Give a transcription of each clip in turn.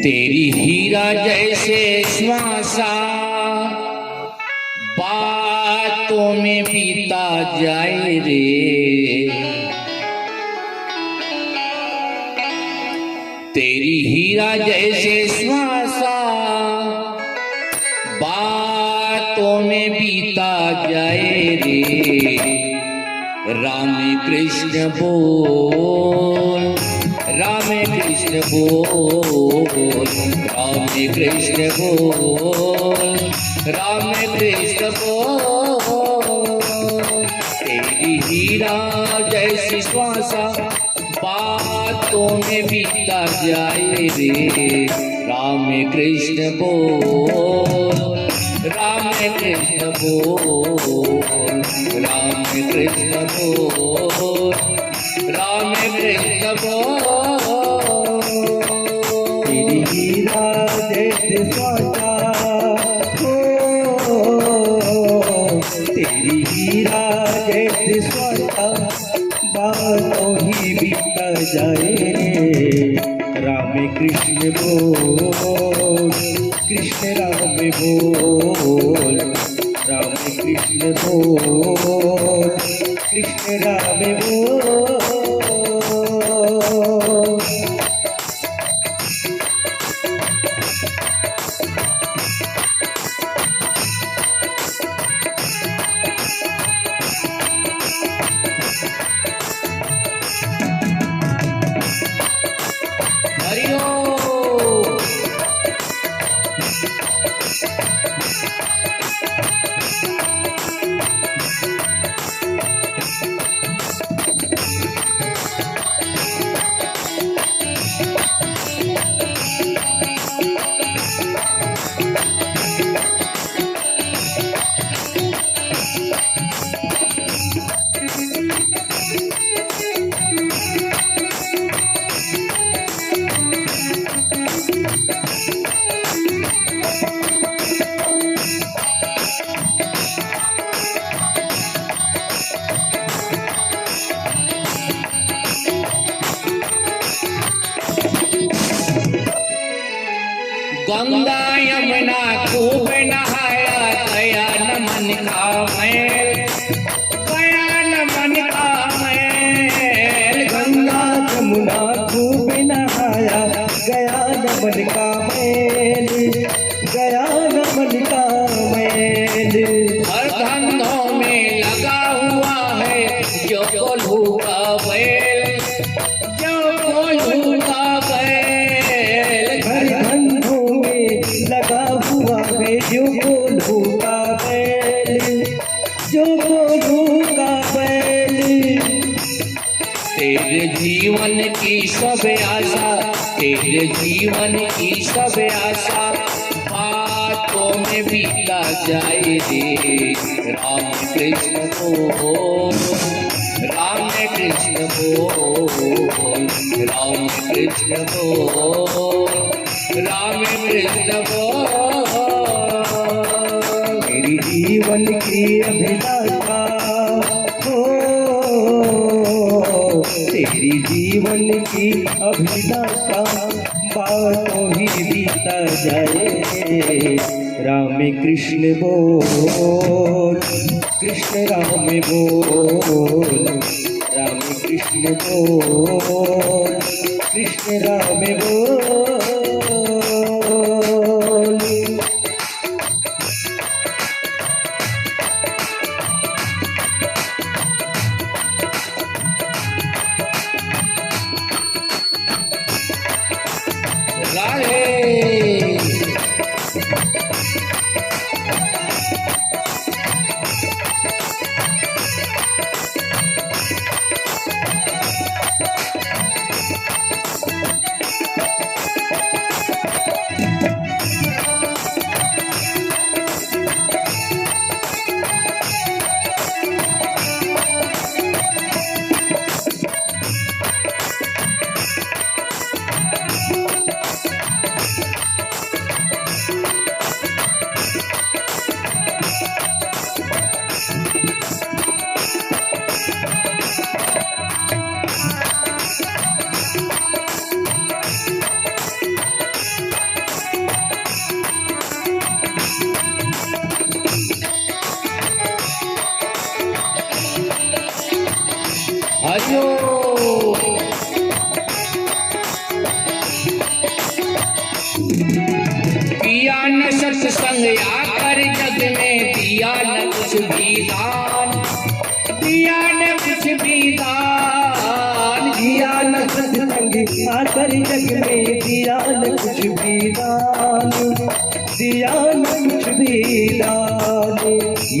तेरी हीरा जैसे श्वासा बातों में बीता जाए रे। तेरी हीरा जैसे श्वासा बातों में बीता जाए रे। राम कृष्ण बोल, राम कृष्ण बोल, राम कृष्ण बोल, राम कृष्ण बोल। तेरी हीरा जैसी श्वासा बातों में बीता जाए रे। राम कृष्ण बोल, राम कृष्ण बोल, राम कृष्ण बोल, राम कृष्ण बोल। तेरी हीरा जैसे श्वासा हो, तेरी हीरा जैसे श्वासा बातों ही बीता जाए रे। राम कृष्ण बोल, कृष्ण राम बोल, राम कृष्ण बोल, कृष्ण राम बोल। गंगा यमुना खूब नहाया, गया न मन का मैल, गया न मन का मैल। गंगा यमुना खूब नहाया, गया न मन का मैल, गया न मन का मैल। हर धंधों में लगा हुआ है जो कोल्हू का बैल, जो कोल्हू का बैल। हर धंधों में लगा हुआ है जो कोल्हू का बैल, जो कोल्हू का बैल। तेरे जीवन की सब आशा, तेरे जीवन की सब आशा बातों में बीता जाए रे। राम कृष्ण बोल, राम कृष्ण बोल, राम कृष्ण बोल, राम कृष्ण बोल। मेरी जीवन की अभिलाषा हो, तेरी जीवन की अभिलाषा बातों ही बीता जाए। राम कृष्ण बोल, कृष्ण राम बोल, राम कृष्ण बोल, कृष्ण राम बोल। राधे किया न सत्संग आकर जग में, दिया न कुछ भी दान, दिया न कुछ भी दान, दिया न सत्संग आकर जग में, दिया न कुछ भी दान, दिया न कुछ भी दान।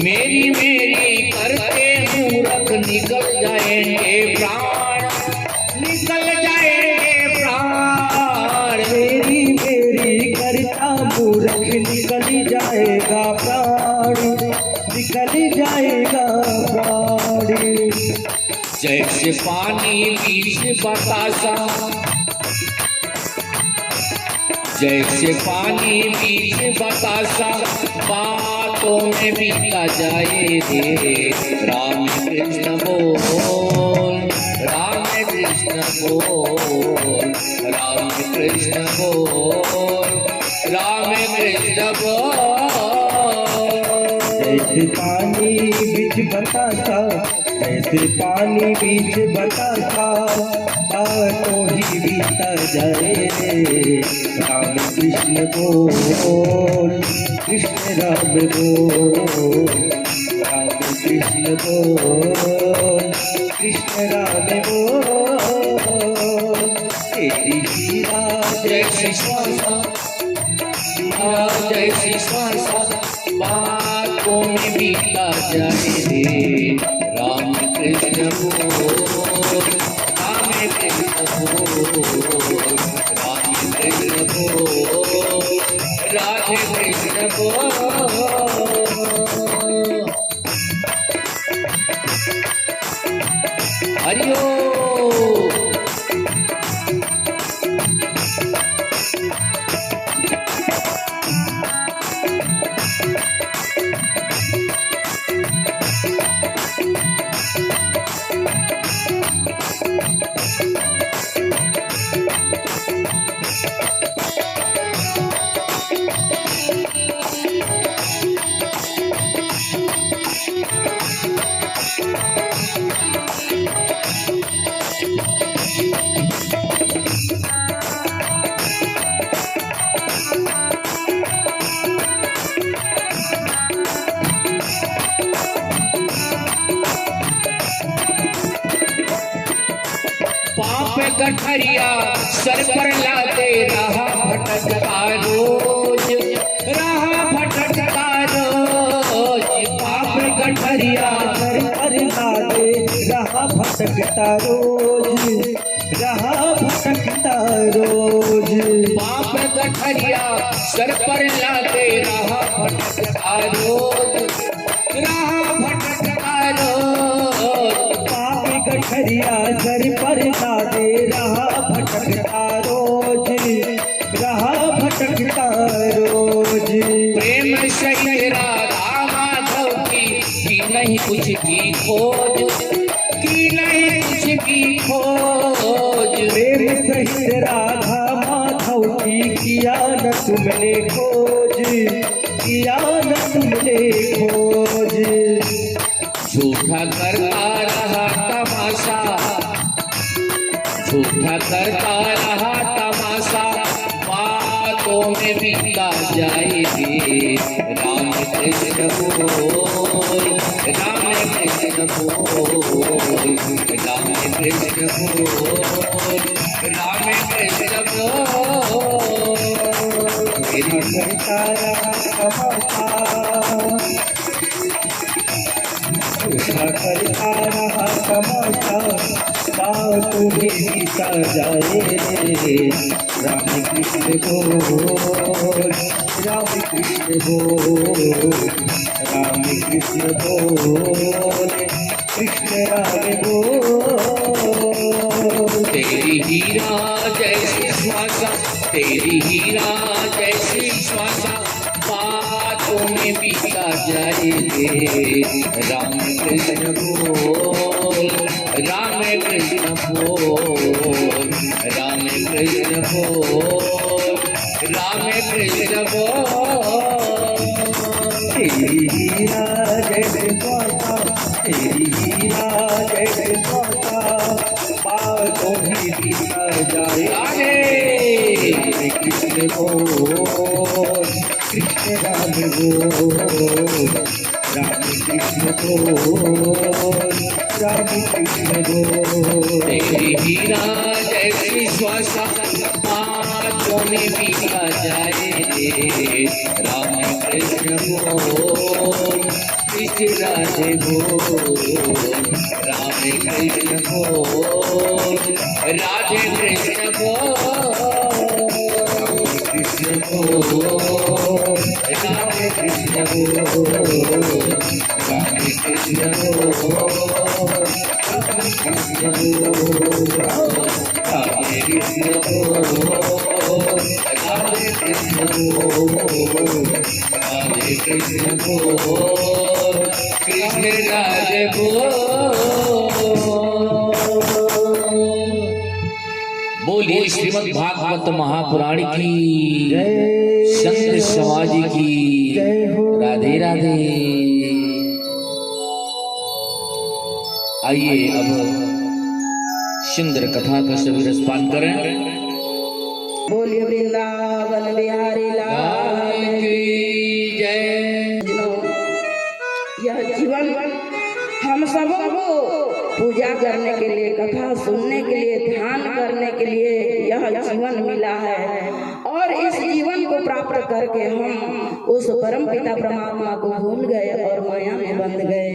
मेरी मेरी करके मूरख निकल जाएंगे प्राण, निकल जाएंगे प्राण। मेरी मेरी करता मूर्ख निकल जाएगा प्राण, निकल जाएगा प्राण। जैसे पानी बीच बतासा, जैसे पानी बीच बतासा, बातों में बीता जाए रे। राम कृष्ण बोल, राम कृष्ण बोल, राम कृष्ण बोल, राम कृष्ण बोल। जैसे पानी बीच बतासा, जैसे पानी बीच बतासा, बातों ही बीता जाए रे। राम कृष्ण बोल, कृष्ण राम बोल, राम कृष्ण बोल, कृष्ण राम बोल। तेरी हीरा जैसी श्वासा, जैसी श्वासा, बातों में बीता जाए रे। राम कृष्ण बोल, राम कृष्ण बोल, राम कृष्ण बोल, राधे कृष्ण बोल। हरिओम। पाप गठरिया सर पर लादे, रहा भटकता रोज, रहा भटकता रोज। पाप गठरिया सर पर लादे, रहा भटकता रोज, रहा भटकता रोज। पाप गठरिया सर पर लादे, रहा भटकता रोज, रहा भटकता रोज। पाप गठरिया सर पर लादे, रहा भटकता रोज, रहा भटकता रोज। प्रेम सही राधा माधव की नहीं कुछ भी खोज, की नहीं कुछ भी खोज। प्रेम सहित राधा माधव की किया न तुमने खोज, किया न तुमने खोज। झूठा करता रहा तमाशा, झूठा करता रहा तमाशा, बातों में बीता जाए रे। राम कृष्ण बोल, राम कृष्ण बोल, राम कृष्ण बोल, राम कृष्ण बोल। मेरा करता रहा तमाशा, झूठा करता रहा तमाशा, बातों ही बीता जाए रे। राम कृष्ण बोल, राम कृष्ण बोल, राम कृष्ण बोल, कृष्ण राम बोल। तेरी हीरा जैसी श्वासा, तेरी हीरा जैसी श्वासा, बातों में बीता जाए रे। राम कृष्ण बोल, राम कृष्ण बोल, राम कृष्ण बोल, राम कृष्ण बोल। तेरी हीरा जैसे श्वासा, तेरी हीरा जैसे श्वासा, बातों ही बीता जाए राधे। रे। कृष्ण बोल, कृष्ण राम बोल, राम कृष्ण बोल, राम कृष्ण बोल। तेरी हीरा जैसी श्वासा हाथों में पीता जाए, राम कृष्ण बोल, कृष्ण राधे बोल, राम कृष्ण बोल, राधे कृष्ण बोल, कृष्ण बोल, राधे कृष्ण बोल, राम कृष्ण बोल, कृष्ण बोल, राधे कृष्ण बोल, राधे कृष्ण बोल, राधे कृष्ण बोल, कृष्ण राधे बोल। बोलिए श्रीमद् भागवत महापुराण की जय, संत समाज की जय हो। राधे राधे। आइए अब सुंदर कथा का सभी रसपान करें। बोलिए वृंदावन बिहारी लाल की जय। यह जीवन हम सबों को पूजा करने के लिए, कथा सुनने के लिए, ध्यान करने के लिए यह जीवन मिला है। और इस जीवन को प्राप्त करके हम उस परम पिता परमात्मा को भूल गए और माया में बंध गए,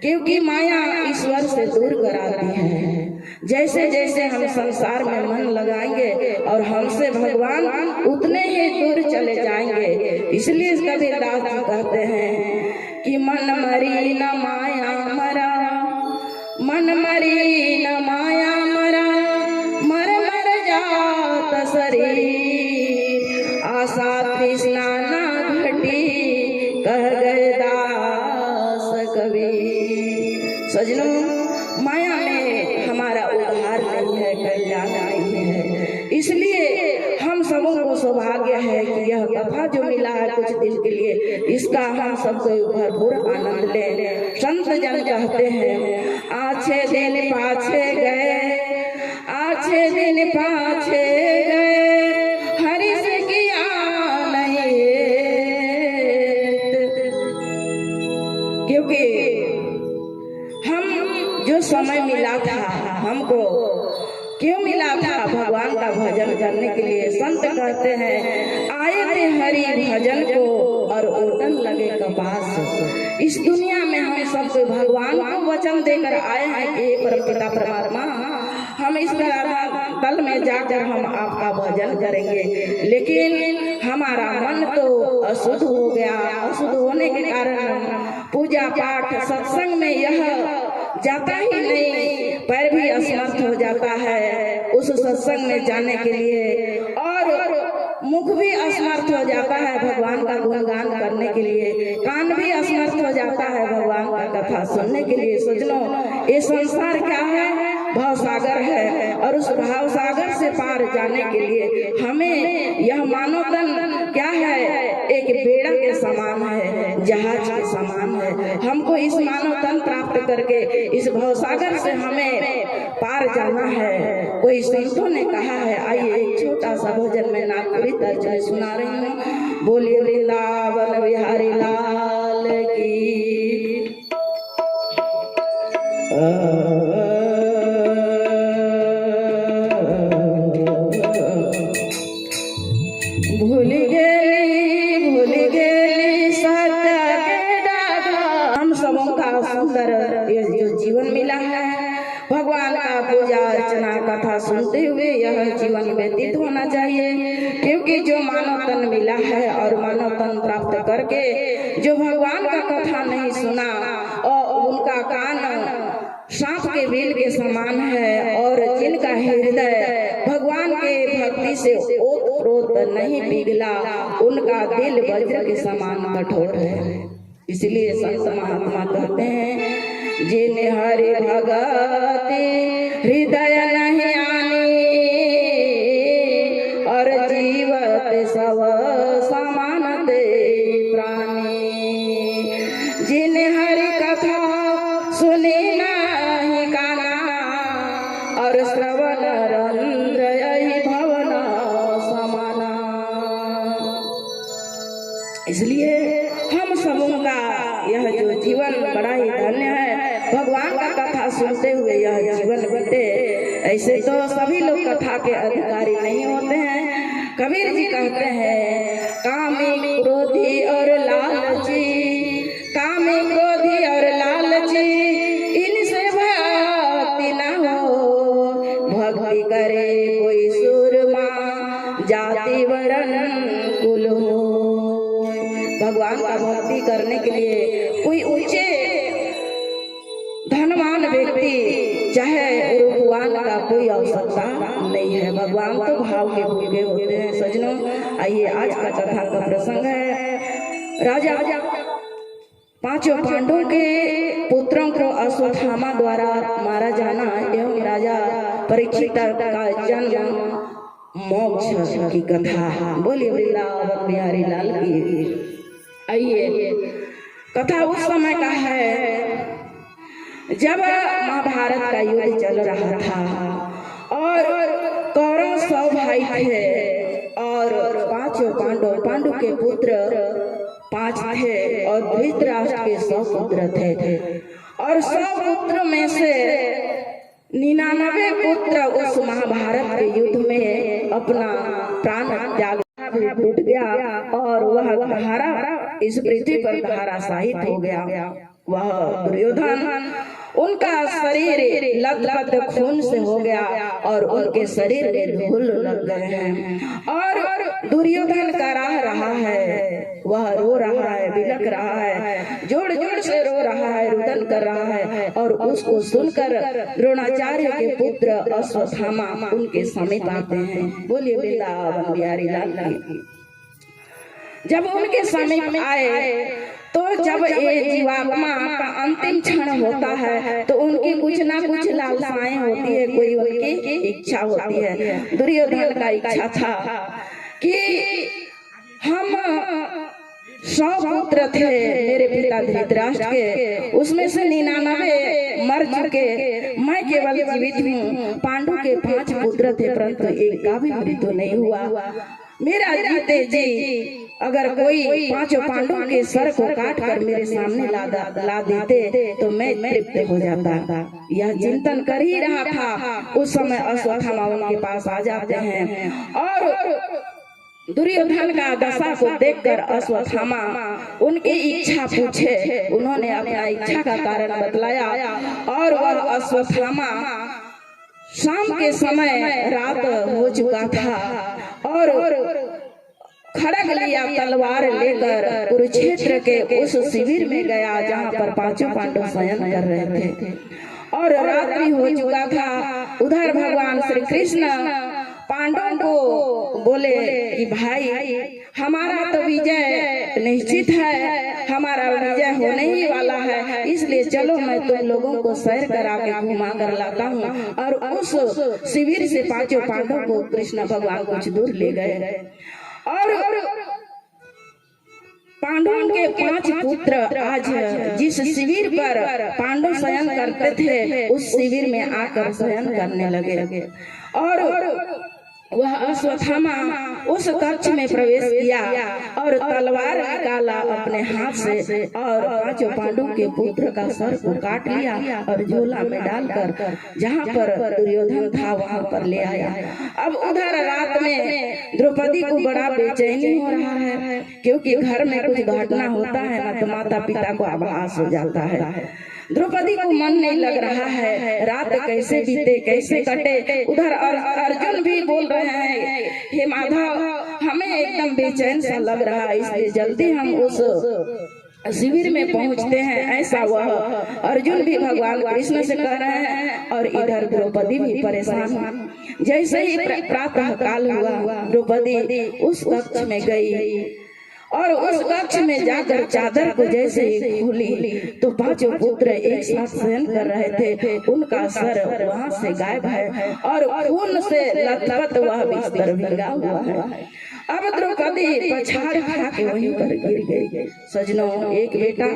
क्योंकि माया ईश्वर से दूर कराती है। जैसे जैसे हम संसार में मन लगाएंगे और हमसे भगवान उतने ही दूर चले जाएंगे। इसलिए कबीरदास जी कहते हैं कि मन मरी न माया मरा, मन मरी न माया मरा, मर मर जात शरीर, आशा तृष्णा न घटी, कह गए दास कबीर। सजनों, माया में हमारा उद्धार नहीं है, कल्याण नहीं है। इसलिए हम सबों को सौभाग्य है कि यह कथा जो मिला है कुछ दिन के लिए, इसका हम सबको भरपूर आनंद लें। संत जन कहते हैं, आछे दिन पाछे गए, आछे दिन पाछे गए, हरि से किया नहीं। क्योंकि हम जो समय मिला था हमको क्यों मिला था? भगवान का भजन करने के लिए। संत कहते हैं, आए थे हरि भजन को और ओटन लगे कपास। इस दुनिया में हम सब कोई भगवान को वचन देकर आए हैं कि परमपिता परमात्मा, हम इस तल में जाकर हम आपका भजन करेंगे। लेकिन हमारा मन तो अशुद्ध हो गया। अशुद्ध होने के कारण पूजा पाठ सत्संग में यह जाता ही नहीं, पैर भी असमर्थ हो जाता है उस सत्संग में जाने के लिए, और मुख भी असमर्थ हो जाता है भगवान का गुणगान करने के लिए, कान भी असमर्थ हो जाता है भगवान का कथा सुनने के लिए। सजनों, ये संसार क्या है? भाव सागर है, और उस भाव सागर से पार जाने के लिए हमें यह मानव तन क्या है? एक बेड़ा के समान है, जहाज के समान है। हमको इस मानव तन प्राप्त करके इस भाव सागर से हमें पार जाना है। कोई संतों ने कहा है, आइए एक छोटा सा भजन में नागपुरी तर्ज में सुना रही हूँ। बोलिए वृंदावन बिहारी लाल की। भूल गेली सत्य के डागा। हम सबों का सुंदर ये जो जीवन मिला है, भगवान का पूजा अर्चना कथा सुनते हुए यह जीवन व्यतीत होना चाहिए। क्योंकि जो मानव तन मिला है और मानव तन प्राप्त करके जो भगवान का कथा नहीं सुना, और उनका कान सांप के बिल के समान है, और जिनका हृदय भगवान के भक्ति से ओत-प्रोत नहीं पिघला, उनका दिल वज्र के समान कठोर है। इसलिए संत महात्मा कहते हैं, जिन हरि भगति हृदय नहीं आनी, और जीवत सब समान दे प्राणी। जिन हरि कथा सुनी नहीं काना, और श्रवण रंध्र यही भवन समाना। इसलिए हम सबों का यह जो जीवन बड़ा ही धन्य है। भगवान का कथा सुनते हुए यह जीवन बीते। ऐसे तो सभी लोग कथा के अधिकारी नहीं होते हैं। कबीर जी कहते हैं, कामी क्रोधी और लालची, कामी क्रोधी और लालची, इनसे भक्ति न हो। भक्ति करे कोई सूरमा, जाति वरण कुल हो। भगवान का भक्ति करने के लिए कोई ऊंचे धनवान व्यक्ति चाहे रूपवान का कोई आवश्यकता नहीं है। भगवान तो भाव के भूखे होते हैं। सजनों, आइए आज का कथा का प्रसंग है। राजा पांचों पांडवों के पुत्रों को अश्वत्थामा द्वारा मारा जाना एवं राजा परीक्षित का जन्म मोक्ष की कथा। बोलिए वृंदावन बिहारी लाल की। आइए, कथा उस समय का है जब महाभारत का युद्ध चल रहा था और कौरव 100 भाई थे और पांचों पांडु के पुत्र 5 थे और धृतराष्ट्र के 100 पुत्र थे और 100 पुत्र में से 99 पुत्र उस महाभारत के युद्ध में अपना प्राण त्याग टूट गया और वह धारा इस पृथ्वी पर धाराशायित हो गया। वह दुर्योधन, उनका शरीर लथपथ खून से हो गया और उनके शरीर में धूल लग गए हैं और दुर्योधन कराह रहा है। वह रो रहा है, बिलख रहा है, जोड़ जोड़ से रो रहा है, रुदन कर रहा है और उसको सुनकर द्रोणाचार्य के पुत्र अश्वत्थामा उनके समीप आते हैं। बोलिए वृंदावन बिहारी लाल की। जब उनके समीप आए तो जब ये जीवात्मा का अंतिम क्षण होता है तो उनकी कुछ ना कुछ लालसाएं होती है, कोई उनकी इच्छा होती है। दुर्योधन का इच्छा था कि हम 100 पुत्र थे मेरे पिता धृतराष्ट्र के, उसमें से 99 मर चुके, मैं केवल जीवित हूँ। पांडु के 5 पुत्र थे परंतु एक का भी मृत्यु नहीं हुआ। मेरा जीते जी अगर कोई 5 पांडवों के सर को काट कर मेरे सामने ला देते तो मैं तृप्त हो जाता। यह चिंतन कर ही रहा था। उस समय अश्वत्थामा उनके पास आ जाते हैं और दुर्योधन का दशा को देखकर अश्वत्थामा उनकी इच्छा पूछे। उन्होंने अपना इच्छा का कारण बतलाया और वह अश्वत्थामा शाम के समय रात हो चुका था और खड़ग लिया, तलवार लेकर कुरुक्षेत्र के उस शिविर में गया जहाँ पर 5 पांडव शयन कर रहे थे और रात्रि हो चुका था। उधर भगवान श्री कृष्ण पांडवों को बोले कि भाई, हमारा तो विजय निश्चित है, हमारा विजय होने ही वाला है, इसलिए चलो मैं तुम लोगों को सैर करा के घुमा कर लाता हूँ। और उस शिविर से 5 पांडवों को कृष्ण भगवान कुछ दूर ले गए और पांडवों के 5 पुत्र आज जिस शिविर पर पांडव शयन करते थे उस शिविर में आकर शयन करने लगे और वह अश्वत्थामा उस कक्ष में प्रवेश किया और तलवार निकाला अपने हाथ से और 5 पांडवों के पुत्र का सर को काट लिया और झोला में डालकर जहाँ पर दुर्योधन था वहाँ पर ले आया। अब उधर रात में द्रौपदी को बड़ा बेचैनी हो रहा है क्योंकि घर में कुछ घटना होता है ना तो माता पिता को आभास हो जाता है। द्रौपदी को मन नहीं लग रहा है, रात कैसे बीते कैसे कटे। उधर अर्जुन भी बोल रहे हैं, हे माधव हमें एकदम बेचैन सा लग रहा है, इसलिए जल्दी हम उस शिविर में पहुंचते हैं। ऐसा वह अर्जुन भी भगवान कृष्ण से कह रहे हैं और इधर द्रौपदी भी परेशान। जैसे ही प्रातः काल हुआ द्रौपदी उस कक्ष में गई और उस कक्ष में जाकर चादर को जैसे ही खोली तो 5 पुत्र एक साथ शयन कर रहे थे। उनका सर वहां से गायब है और खून से लथपथ वह बिस्तर भीगा हुआ है। अब द्रौपदी पछाड़ खा के वहीं पर गिर गई। सजनों, एक बेटा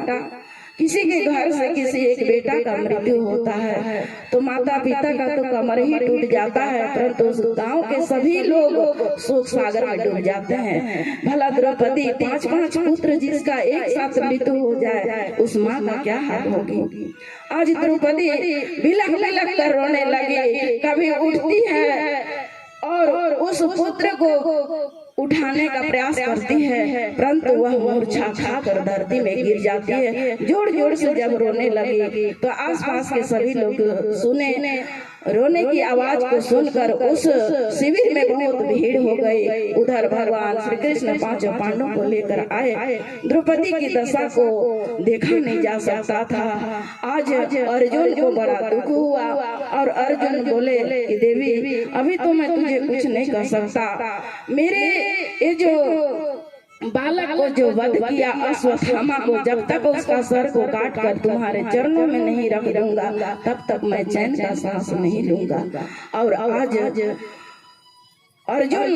किसी के घर से किसी एक बेटा का मृत्यु होता है तो माता पिता का तो कमर ही टूट जाता है, परंतु उस गांव के सभी लोग शोक सागर में डूब जाते हैं। भला द्रौपदी 5-5 पुत्र जिसका एक साथ मृत्यु हो जाए, उस माँ का क्या हाल होगी। आज द्रौपदी बिलख बिलख कर रोने लगी, कभी उठती है और उस पुत्र को उठाने का प्रयास करती है, परंतु वह मूर्छा खाकर धरती में गिर जाती है। जोर जोर से जब रोने लगी तो आसपास के सभी लोग सुने, रोने की आवाज को सुनकर उस शिविर में बहुत भीड़ हो गई। उधर भगवान श्री कृष्ण 5 पांडवों को लेकर आए। द्रौपदी की दशा को देखा नहीं जा सकता था। आज अर्जुन को बड़ा दुख हुआ और अर्जुन बोले कि देवी अभी तो मैं तुझे कुछ नहीं कर सकता, मेरे ये जो बालक को जो वध किया अश्वत्थामा को, जब तक उसका सर को काट कर तुम्हारे चरणों में नहीं रख दूंगा तब तक मैं चैन का सांस नहीं लूंगा। और आज अर्जुन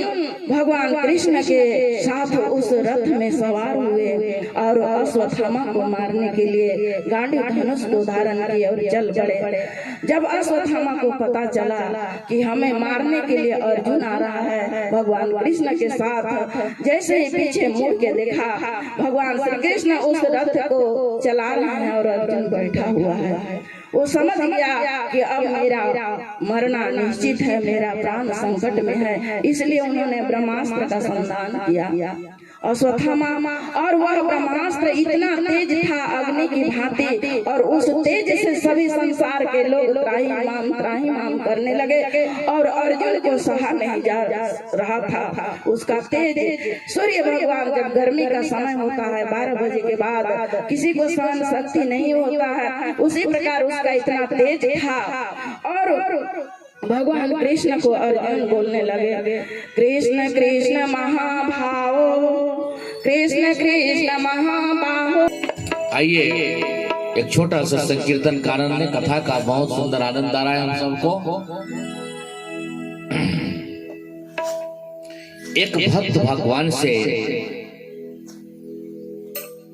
भगवान कृष्ण के साथ उस रथ में सवार हुए और अश्वत्थामा को मारने के लिए गांडीव धनुष को धारण किए और चल पड़े। जब अश्वत्थामा को पता चला कि हमें मारने के लिए अर्जुन आ रहा है भगवान कृष्ण के साथ, जैसे ही पीछे मुड़ के देखा भगवान श्री कृष्ण उस रथ को चला रहे हैं और अर्जुन बैठा हुआ है। वो समझ गया कि अब मेरा मरना निश्चित है, मेरा प्राण संकट में है, इसलिए उन्होंने ब्रह्मास्त्र का संधान किया अश्वत्थामा। और वह ब्रह्मास्त्र इतना तेज था अग्नि की भांति, और उस तेज से सभी संसार के लोग त्राहिमाम करने लगे और अर्जुन को सहा नहीं जा रहा था उसका तेज। सूर्य भगवान जब गर्मी का समय होता है 12 बजे के बाद किसी को सहन शक्ति नहीं होता है, उसी प्रकार उसका इतना तेज था। और भगवान कृष्ण को अर्जुन बोलने लगे, कृष्ण कृष्ण महाभावो, कृष्ण कृष्ण महाबाहो। आइए एक छोटा सा संकीर्तन कारण ने कथा का बहुत सुंदर आनंद आ रहा है हम सबको। एक भक्त भगवान से,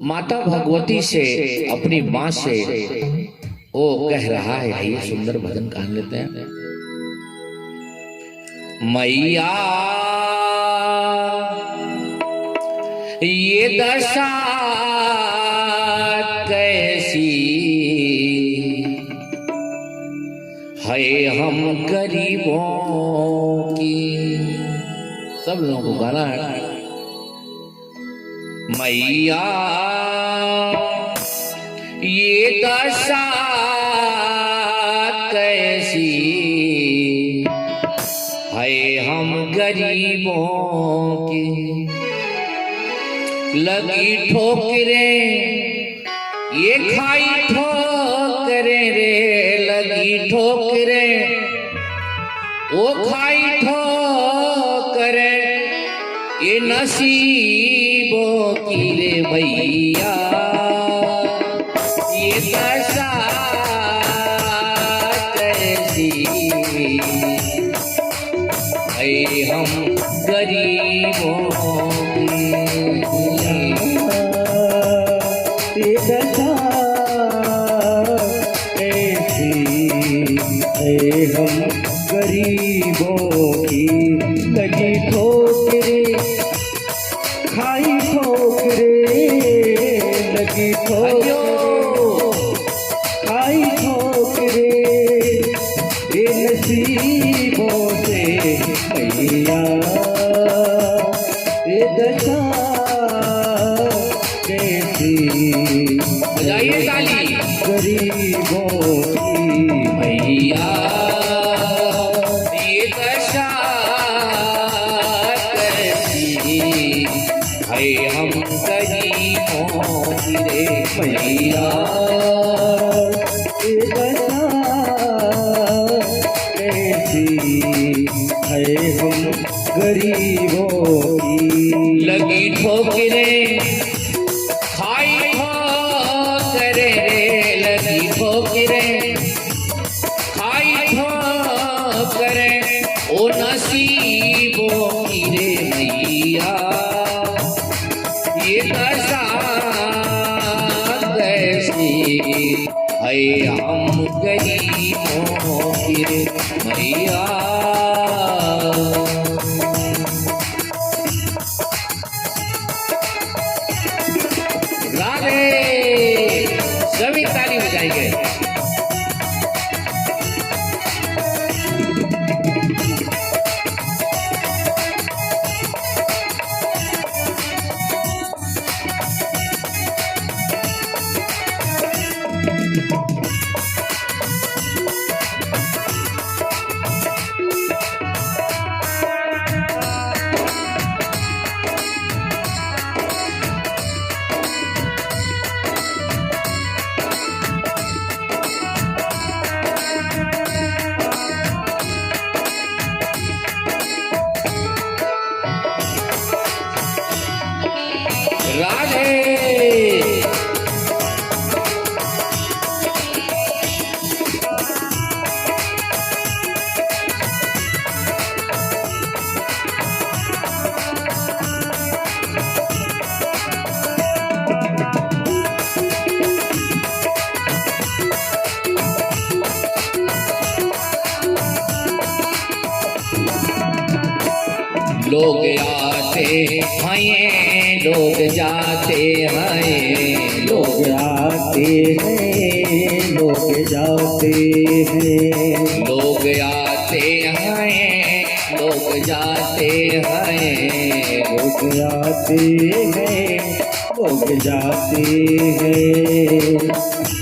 माता भगवती से, अपनी माँ से वो कह रहा है, आइए सुंदर भजन कहा लेते हैं। मैया ये दशा कैसी है हम गरीबों की। सब लोगों को गाना है। मैया ये दशा कैसी है हम गरीबों की। लगी ठोकरें ये खाई ठोकरें रे, लगी ठोकरें वो खाई ठोकरें, ये नसीबों की रे भैया। ये दशा कैसी है हम गरीबों की। ये दशा कैसी है हम गरीबों की। लगी ठोकरें खाई ठोकरें, लगी ठोकरें खाई ठोकरें, ये नसीबों से भैया। ये दशा कैसी बजाइए ताली। गरीबों की भैया ये दशा कैसी है हम गरीबों की रे भैया। ये दशा कैसी है हम गरीबों की। लगी ठोकरें खाई ठोकरें रे, लगी ठोकरें खाई ठोकरें, ओ नसीबों की रे भैया। ये दशा कैसी है हम गरीबों की रे मैया। राधे, सभी ताली बजाएंगे। लोग आते हैं लोग जाते हैं, लोग आते हैं लोग जाते हैं, लोग आते हैं लोग जाते हैं, लोग आते हैं लोग जाते हैं।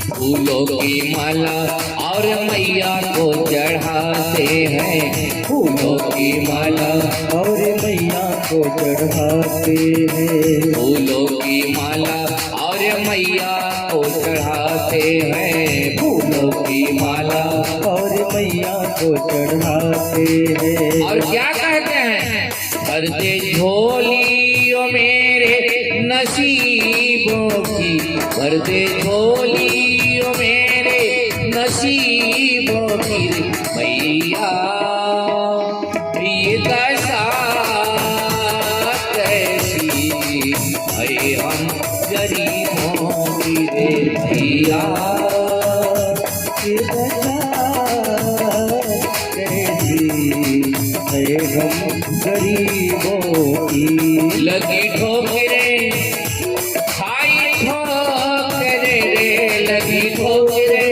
फूलों की माला और मैया को चढ़ाते हैं, फूलों की माला और मैया को चढ़ाते हैं, फूलों की माला और मैया को चढ़ाते हैं, फूलों की माला और मैया को चढ़ाते हैं। और क्या कहते हैं, भर दे झोली ओ मेरे नसीबों की, भर दे झोली ओ मेरे नसीबों की रे मैया। ये दशा कैसी है हम गरीबों की रे मैया। ये दशा कैसी है हम गरीबों की। लगी ठोकरें खाई ठोकरे रे, लगी ठोकरे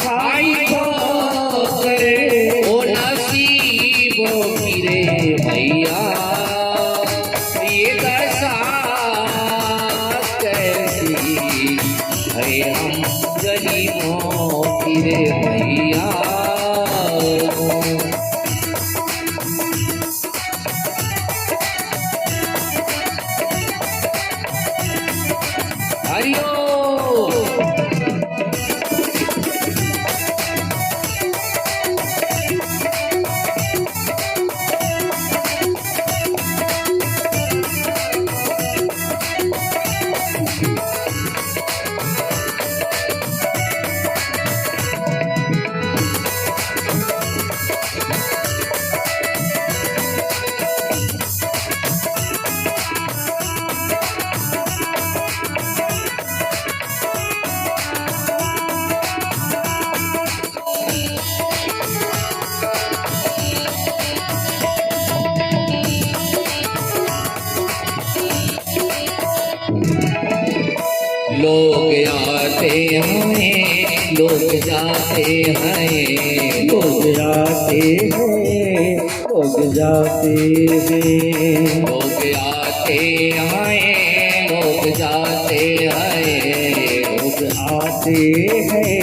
खाई ठोकरे ओ नसीबों की रे भैया। ये दशा कैसी है हम गरीबों की रे भैया। हरिओम। लोग आते हैं लोग जाते हैं, लोग आते हैं लोग जाते हैं, लोग आते हैं लोग जाते हैं, लोग आते हैं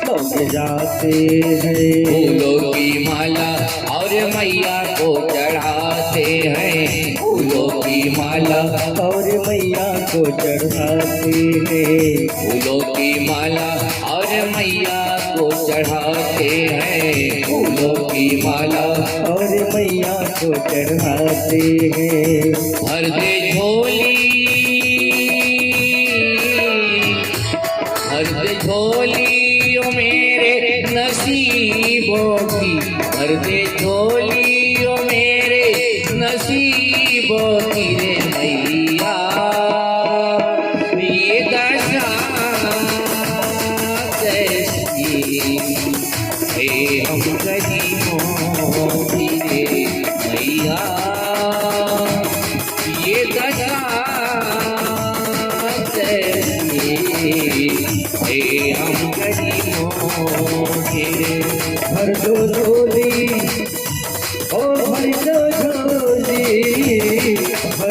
लोग जाते हैं। फूलों की माला और मैया को चढ़ाते हैं, फूलों की माला और मैया को चढ़ाते हैं, फूलों की माला और मैया को चढ़ाते हैं, फूलों की माला और मैया को चढ़ाते हैं। भर दे झोली, भर दे झोली ओ मेरे नसीबों की, भर दे झोली ओ मेरे नसीबों की रे मैया। ये दशा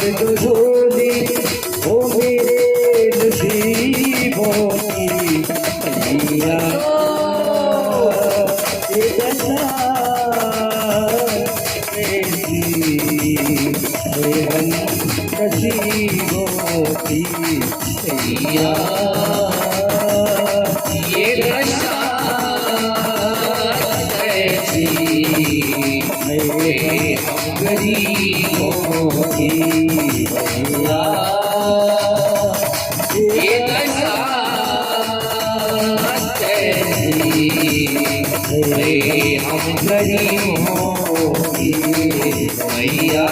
जो झोली वो मेरे नसीबों की मैया ये दशा ऐसी बेहन नसीबों की मैया ये दशा ऐसी मेरे हम गरीबों की मैया ये दशा ऐसी हम गरीबों की मैया।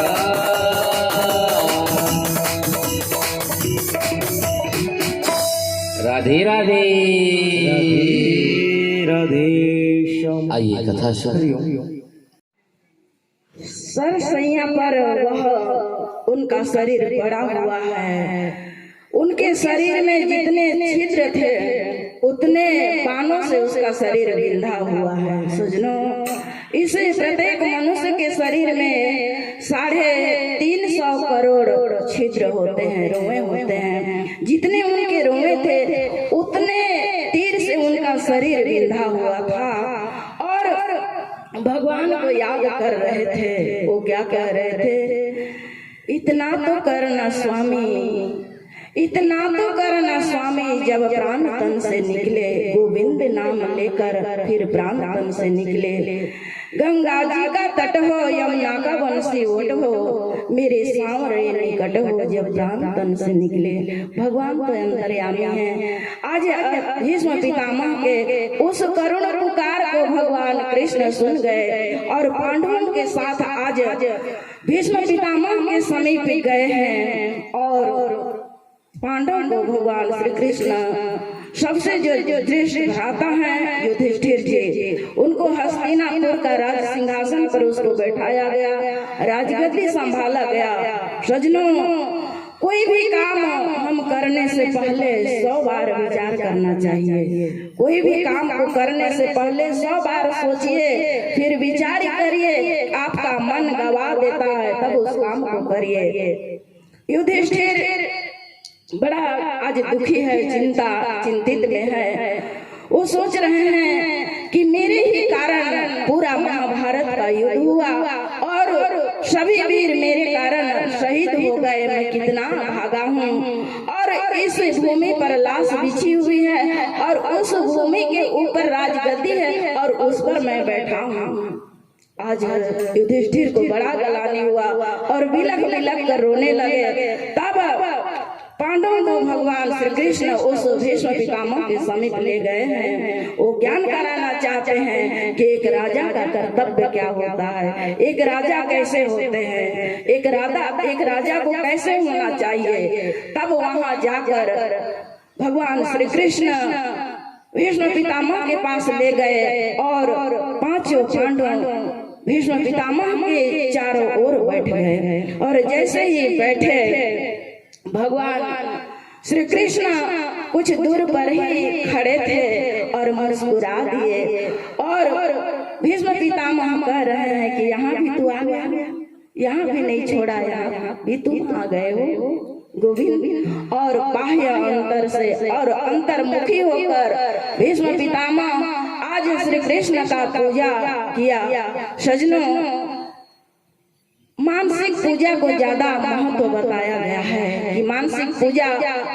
राधे राधे। राधे श्याम। आइए कथा सुनिए। सर सैया पर वह उनका शरीर बड़ा हुआ है। उनके शरीर में जितने छिद्र थे उतने बाणों से उसका शरीर बिंधा हुआ है। सुजनो, इस प्रत्येक मनुष्य के शरीर में 350 करोड़ छिद्र होते हैं, रोए होते हैं। जितने उनके रोए थे उतने तीर से उनका शरीर बिंधा हुआ था और भगवान को याद कर रहे थे। वो क्या कह रहे थे? इतना तो करना स्वामी, इतना तो करना स्वामी। जब प्राण तन से निकले गोविंद नाम लेकर, फिर प्राण तन से निकले। गंगा जी का तट हो, यमुना का बंसी ओट हो, मेरे सांवरे निकट हो जब प्राण तन से निकले। भगवान तो अंतर्यामी है। आज भीष्म पितामह के उस करुण पुकार को भगवान कृष्ण सुन गए और पांडवों के साथ आज भीष्म पितामह के समीप गए हैं और पांडव को भगवान श्री कृष्ण सबसे जो दृष्ट भ्राता है युधिष्ठिर जी, उनको हस्तिनापुर का राज सिंहासन पर उसको बैठाया गया, राजगद्दी संभाला गया। सजनों, कोई भी काम हम करने से पहले 100 बार विचार करना चाहिए। कोई भी काम को करने से पहले 100 बार सोचिए, फिर विचार करिए। आपका मन गवा देता है तब उस काम को करिए। युधिष्ठिर बड़ा आज दुखी है, चिंतित में है। वो सोच रहे हैं कि मेरे ही कारण पूरा महाभारत का युद्ध हुआ और सभी वीर मेरे कारण शहीद हो गए। मैं कितना भागा हूँ और इस भूमि पर लाश बिछी हुई है और उस भूमि के ऊपर राजगद्दी है और उस पर मैं बैठा हूँ। आज युधिष्ठिर को बड़ा गलानी हुआ और बिलख बिलख कर रोने लगे। तब पांडवों को भगवान श्री कृष्ण उस भीष्म पितामह के समीप ले गए हैं। वो ज्ञान कराना चाहते हैं कि एक राजा का कर्तव्य क्या होता है, एक राजा कैसे होते हैं, एक राजा को कैसे होना चाहिए। तब वहां जाकर भगवान श्री कृष्ण भीष्म पितामह के पास ले गए और पांचों पांडव भीष्म पितामह के चारों ओर बैठ गए और जैसे ही बैठे भगवान श्री कृष्ण कुछ दूर पर ही खड़े थे और मुस्कुरा दिए और भीष्म पितामह कह रहे हैं कि यहाँ भी तू आ गया, यहाँ भी नहीं छोड़ा, यहाँ भी तुम आ गए हो गोविंद। और बाह्य अंतर से और अंतर्मुखी होकर भीष्म पितामह आज श्री कृष्ण का पूजा किया। सजनों, मानसिक पूजा को ज्यादा महत्व बताया गया है कि मानसिक पूजा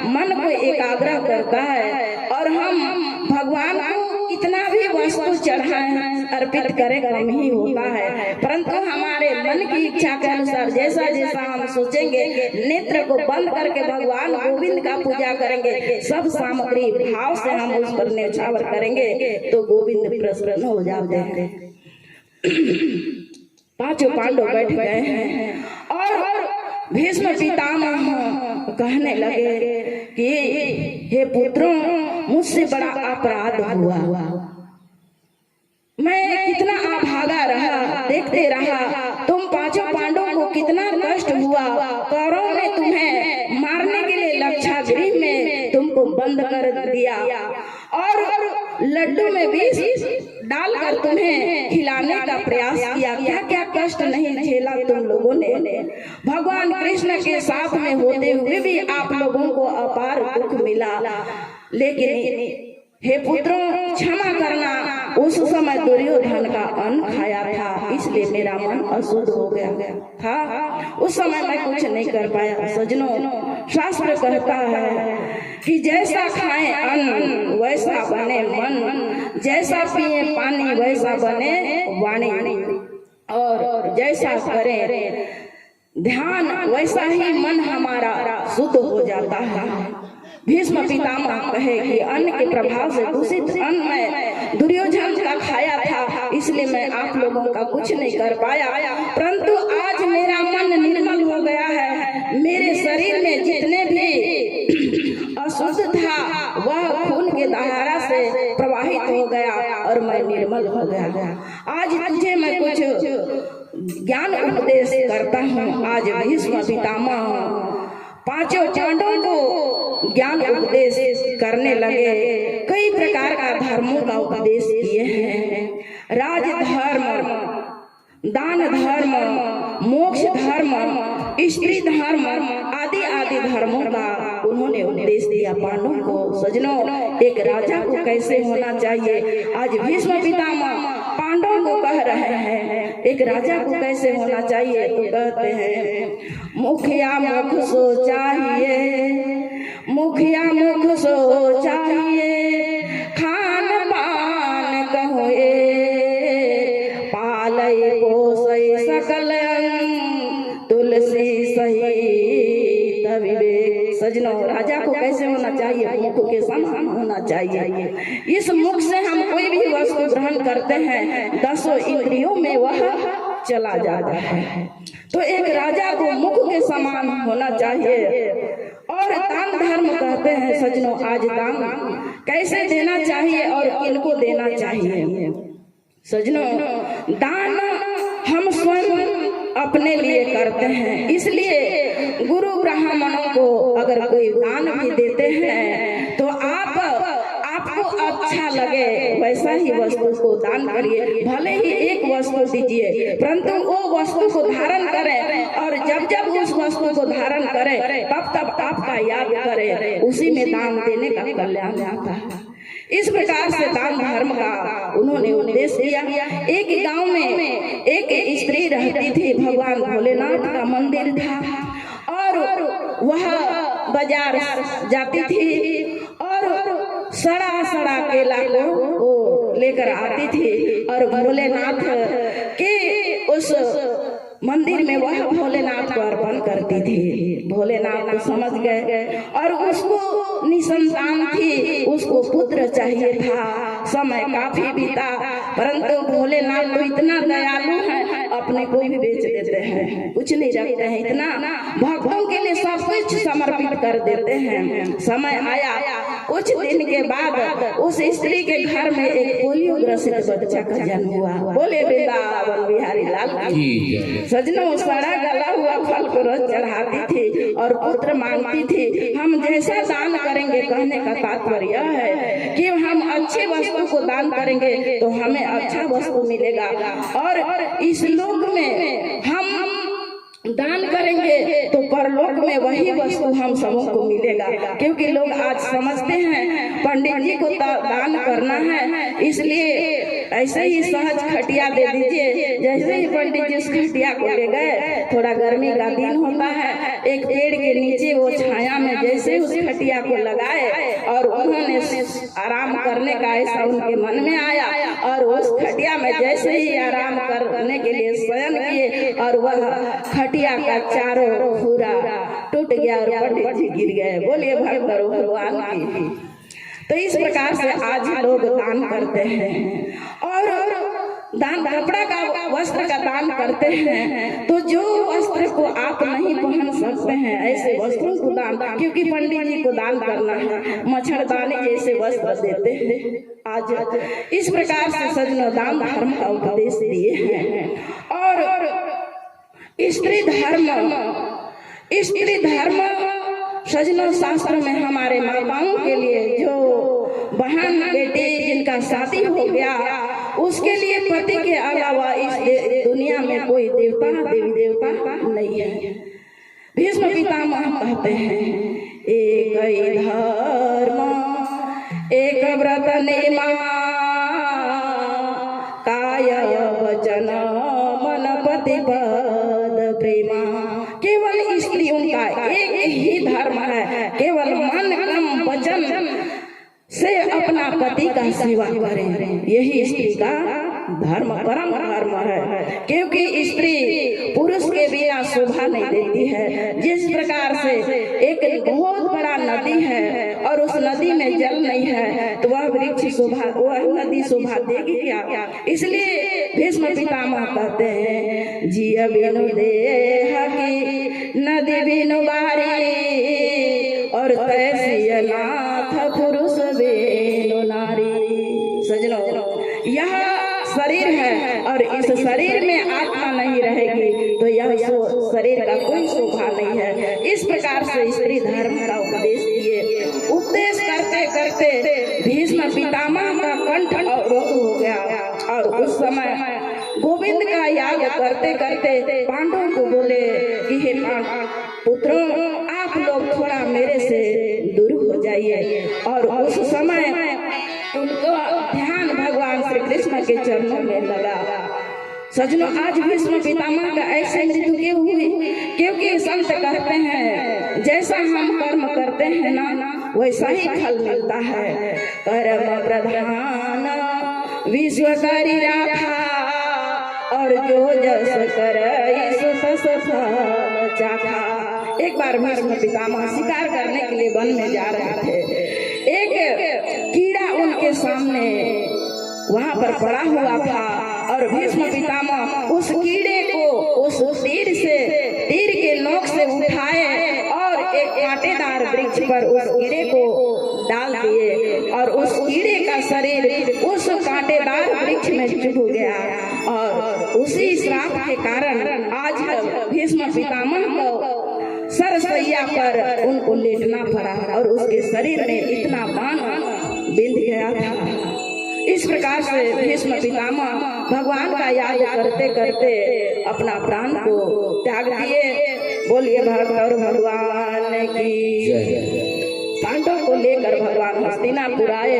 मन को एकाग्र करता है और हम भगवान को कितना भी वस्तु चढ़ाएं अर्पित करें कम ही होता है, परंतु हमारे मन की इच्छा के अनुसार जैसा जैसा हम सोचेंगे, नेत्र को बंद करके भगवान गोविंद का पूजा करेंगे, सब सामग्री भाव से हम उस पर न्यौछावर करेंगे तो गोविंद प्रसन्न हो जाते हैं। पांचों पांडव बैठ गए हैं और भीष्म पितामह कहने लगे कि हे पुत्रों, मुझसे बड़ा अपराध हुआ। मैं कितना अभागा रहा, देखते रहा तुम पांचों पांडवों को कितना कष्ट हुआ। कौरवों ने तुम्हें मारने के लिए लक्षागृह में तुमको बंद कर दिया और लड्डू में विष डालकर तुम्हें खिलाने का प्रयास किया, क्या क्या कष्ट नहीं झेला तुम लोगों ने। भगवान कृष्ण के साथ में होते हुए भी आप लोगों को अपार दुख मिला, लेकिन हे पुत्रों क्षमा करना, उस समय दुर्योधन का अन्न खाया था, इसलिए मेरा मन अशुद्ध हो गया था। उस समय मैं कुछ नहीं कर पाया। सजनों, शास्त्र कहता है कि जैसा खाएं अन्न वैसा बने मन, जैसा पिए पानी वैसा बने वाणी, और जैसा करें ध्यान वैसा ही मन हमारा शुद्ध हो जाता है। भीष्म पितामह कहे कि अन्न के प्रभाव से दूषित अन्न मैं दुर्योधन का खाया था, इसलिए मैं आप लोगों का कुछ नहीं कर पाया, परंतु आज मेरा मन निर्मल हो गया है। मेरे शरीर में जितने भी अशुद्ध था वह खून के धारा से प्रवाहित हो गया और मैं निर्मल हो गया। आज तुझे मैं कुछ ज्ञान उपदेश करता हूँ। आज भीष्म पितामह पांचों पांडवों को ज्ञान उपदेश करने लगे। कई प्रकार का धर्मों का उपदेश किए हैं। राज धर्म, दान धर्म, मोक्ष धर्म, स्त्री धर्म आदि आदि धर्मों का उन्होंने उपदेश दिया पांडवों को। सजनों, एक राजा को कैसे होना चाहिए, आज भीष्म पितामह पांडवों को कह रहे हैं एक राजा को कैसे होना चाहिए। तो कहते हैं मुखिया मुख सो चाहिए, मुखिया मुख सो चाहिए, खान पान कहो पालय पोसय सकल तुलसी सही विवेक। सजनों, राजा को कैसे होना चाहिए, मुख के समान होना चाहिए। इस मुख से हम कोई भी वस्तु ग्रहण करते हैं, 10 इंद्रियों में वह चला जाता है। तो एक राजा को मुख के समान होना चाहिए। और दान धर्म कहते हैं सजनों, आज दान कैसे देना चाहिए और किनको देना चाहिए। सजनों, दान हम स्वयं अपने लिए करते हैं, इसलिए गुरु ब्राह्मणों को अगर कोई दान भी देते हैं तो आपको अच्छा लगे वैसा ही वस्तु को दान करिए। भले ही एक वस्तु दीजिए, परंतु वो वस्तु को धारण करें, और जब जब उस वस्तु को धारण करें तब तब आपका याद करें, उसी में दान देने का कल्याण आता है। इस प्रकार से दान धर्म का उन्होंने उपदेश दिया। एक गांव में एक स्त्री रहती थी, भगवान भोलेनाथ का मंदिर था, और वह बाजार जाती थी और सड़ा सड़ा केला को लेकर आती थी, और भोलेनाथ के उस मंदिर में वह भोलेनाथ को अर्पण करती थी। भोलेनाथ समझ गए और उसको निसंतान थी, उसको पुत्र चाहिए था। समय काफी बीता, परंतु भोलेनाथ तो इतना दयालु है, अपने को भी बेच देते हैं, कुछ नहीं रखते हैं, इतना भक्तों के लिए सब कुछ समर्पित कर देते हैं। समय आया, कुछ दिन के बाद उस स्त्री के घर में एक पोलियो ग्रसित बच्चा का जन्म हुआ। बोले वृंदावन बिहारी लाल की। सजनों, सड़ा गला हुआ फल को रोज चढ़ाती थी और पुत्र मांगती थी। हम जैसा दान करेंगे, कहने का तात्पर्य है कि हम अच्छे वस्तु को दान करेंगे तो हमें अच्छा वस्तु मिलेगा, और इस लोक में हम दान करेंगे तो परलोक में वही वस्तु हम सबों को मिलेगा। क्योंकि लोग आज समझते हैं पंडित जी को दान करना है, इसलिए ऐसे ही सहज खटिया दे दीजिए। जैसे ही पंडित जी उस खटिया को ले गए, थोड़ा गर्मी का दिन होता है, एक पेड़ के नीचे वो छाया में जैसे उस खटिया को लगाए और उन्होंने आराम करने का ऐसा उनके मन में आया, और उस खटिया में जैसे ही आराम करने के लिए शयन किए और वह खटिया का चारों पूरा टूट गया और पंडित जी गिर गए। बोलिए भगवान भगवान की। तो इस प्रकार से आज लोग दान करते हैं, और दान कपड़ा का वस्त्र का दान करते हैं। तो जो वस्त्र को आप नहीं पहन सकते हैं, ऐसे वस्त्रों को दान, क्योंकि पंडित जी को दान करना है, मच्छरदानी जैसे वस्त्र देते हैं। आज इस प्रकार से सजनों दान धर्म का उपदेश दिए हैं। और स्त्री धर्म सजनों, शास्त्र में हमारे माताओं के लिए जो बहन बेटी जिनका शादी हो गया, उसके लिए पति के अलावा इस दुनिया में कोई देवता देवी देवता नहीं है। भीष्म पितामह कहते हैं, एक ही धर्म एक व्रत नियमा, काय वचन मन प्रतिपद प्रेमा। केवल स्त्रियों का एक ही धर्म है, केवल मन कर्म वचन से अपना पति का सेवा करें, यही स्त्री का धर्म परम धर्म है। क्योंकि स्त्री पुरुष के बिना शोभा नहीं देती है। जिस प्रकार से एक बहुत बड़ा नदी है और उस नदी में जल नहीं है तो वह वृक्ष शोभा, वह नदी शोभा देगी क्या? इसलिए भीष्म पितामह कहते हैं, जिय बिनु देह की नदी बिनु बारी, और तैसी नाथ पुरुष बिनु नारी। सजनों, यह शरीर है और इस शरीर में आत्मा नहीं रहेगी तो यह शरीर का कोई शोभा नहीं है। इस प्रकार से स्त्री धर्म का उपदेश दिए। उपदेश करते करते भीष्म पितामह का कंठ अवरोध हो गया और उस समय गोविंद का याद करते करते पांडवों को बोले कि हे पुत्रों, आप लोग थोड़ा मेरे से दूर हो जाइए। और उस समय उनको ध्यान भगवान श्री कृष्ण के चरणों में लगा। सजनों, आज भीष्म पितामह का ऐसे मृत्यु क्यों हुई? क्योंकि संत कहते हैं, जैसा हम कर्म करते हैं ना वैसा ही फल मिलता है। कर्म प्रधान विश्व करी राखा, और जो जस करे सो फल चाखा। एक बार भीष्म पितामह शिकार करने के लिए वन में जा रहे थे। एक कीड़ा उनके सामने वहां पर पड़ा हुआ था और भीष्म पितामह उस कीड़े को उस तीर के नोक से उठाए और एक कांटेदार वृक्ष पर उस कीड़े को डाल दिए और उस कीड़े का शरीर उस कांटेदार वृक्ष में चुभ गया। और उसी श्राप के कारण आज भीष्म पितामह को सरसैया पर उनको लेटना पड़ा और उसके शरीर में इतना बाण बिंध गया था। इस प्रकार से भीष्म पितामह भगवान का याद करते करते अपना प्राण को त्याग दिए। बोलिए भक्त और भगवान की। पांडव को लेकर भगवान हस्तिनापुर आए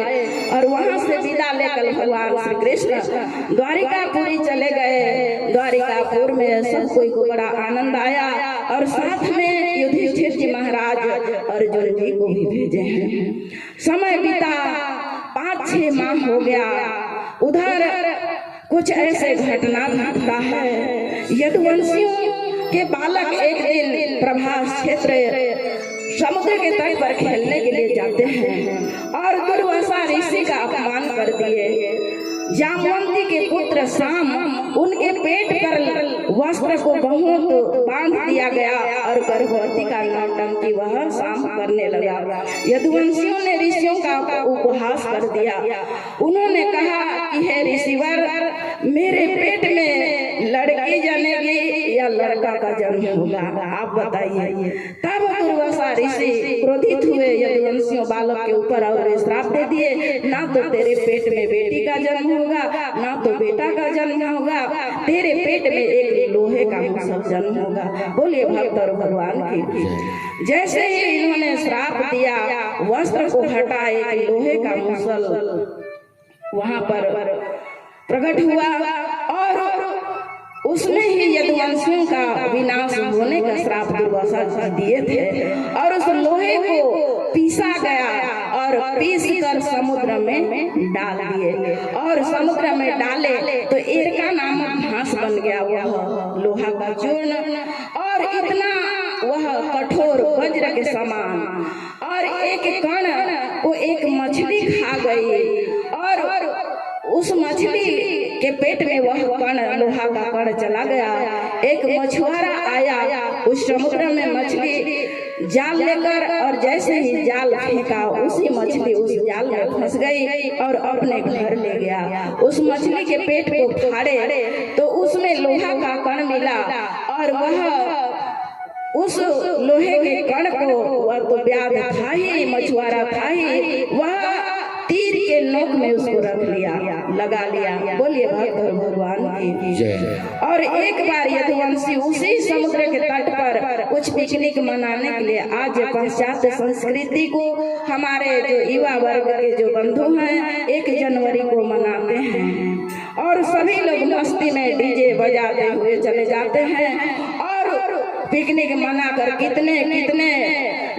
और वहां से विदा लेकर भगवान श्री कृष्ण द्वारिकापुरी चले गए। द्वारिकापुर में सब कोई को बड़ा आनंद आया और साथ में युधिष्ठिर जी महाराज अर्जुन जी को भी भेजे हैं। समय बीता 5-6 माह हो गया। उधर कुछ ऐसे घटना घटता है। यदुवंशियों के बालक एक दिन प्रभास क्षेत्र समुद्र के तट पर खेलने के लिए जाते हैं और दुर्वासा ऋषि का अपमान कर दिए। जामवंती के पुत्र शाम, उनके पेट पर वस्त्र को बहुत बांध दिया गया और गर्भवती का नौटंकी वह शाम करने लगा। यदुवंशियों ने ऋषियों का उपहास कर दिया। उन्होंने कहा कि हे ऋषिवर, मेरे पेट में लड़की जनेगी या लड़का का जन्म होगा, आप बताइए। तब दुर्वासा ऋषि क्रोधित हुए यदुवंशियों बालक के ऊपर और श्राप दे दिए, ना तो तेरे पेट में बेटी का जन्म होगा ना तो बेटा का जन्म होगा, तेरे पेट में एक लोहे का मुसल जन्म होगा। बोलिए भक्त और भगवान की। जैसे ही इन्होंने श्राप दिया, वस्त्र को हटा एक लोहे का मुसल वहां पर प्रकट हुआ और उसमें ही यदुवंशियों का विनाश होने का श्राप दुर्वासा जी दिए थे। और उस लोहे को पीसा गया और पीस कर समुद्र में डाल दिए और समुद्र में डाले तो एरका नामक घास बन गया वह लोहा का चूर्ण, और इतना वह कठोर वज्र के समान। और एक कण को एक मछली खा गई और उस मछली के पेट में वह कण, लोहा का कण चला गया। एक मछुआरा आया उस समुद्र में मछली जाल लेकर और जैसे ही जाल फेंका उसी मछली उस जाल में फंस गई और अपने घर ले गया। उस मछली के पेट को फाड़े तो उसमें लोहा का कण मिला और वह उस लोहे के कण को, वह तो व्याध था ही, मछुआरा था ही, वह 30 नोक में उसको रख लिया, लगा लिया। बोलिए भक्त और भगवान की जय। और एक बार यदुवंशी उसी समुद्र के तट पर कुछ पिकनिक मनाने के लिए, आज पाश्चात्य संस्कृति को हमारे जो युवा वर्ग के जो बंधु हैं 1 जनवरी को मनाते हैं और सभी लोग मस्ती में डीजे बजाते हुए चले जाते हैं और पिकनिक मनाकर कितने कितने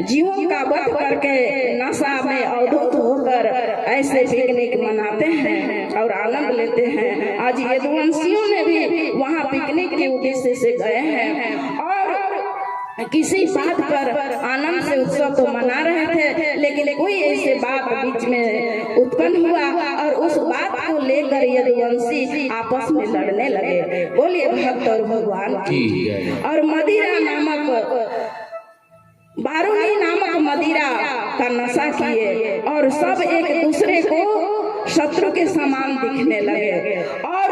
जीवों का वध करके नशा में अवधूत होकर ऐसे पिकनिक मनाते हैं और आनंद लेते हैं। आज यदुवंशियों ने भी वहाँ पिकनिक के उद्देश्य से गए हैं और किसी बात पर आनंद से उत्सव तो मना रहे थे, लेकिन कोई ऐसे बात बीच में उत्पन्न हुआ और उस बात को लेकर यदुवंशी आपस में लड़ने लगे। बोलिए भक्त और भगवान की। और मदिरा नामक बारूदी नामक मदिरा का नशा किए और सब एक दूसरे को शत्रु के समान दिखने लगे और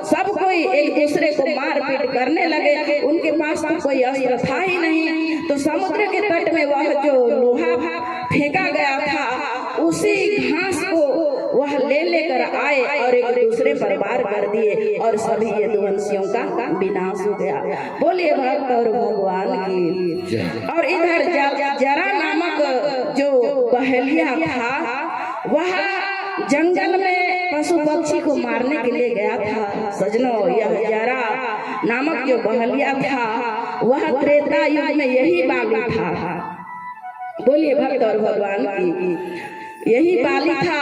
सब कोई एक दूसरे को मारपीट करने लगे। उनके पास तो कोई अस्त्र था ही नहीं, तो समुद्र के तट में वह जो लोहा फेंका गया था उसी घास को वह ले लेकर आए और एक दूसरे पर वार कर दिए और सभी यदुवंशियों का विनाश हो गया। बोलिए भक्त और भगवान की। और इधर जरा नामक जो बहेलिया था वह जंगल में पशु पक्षी को मारने के लिए गया था। सजनों, यह जरा नामक जो बहेलिया था वह त्रेता युग में यही बाली था। बोलिए भक्त और भगवान की। यही बाली था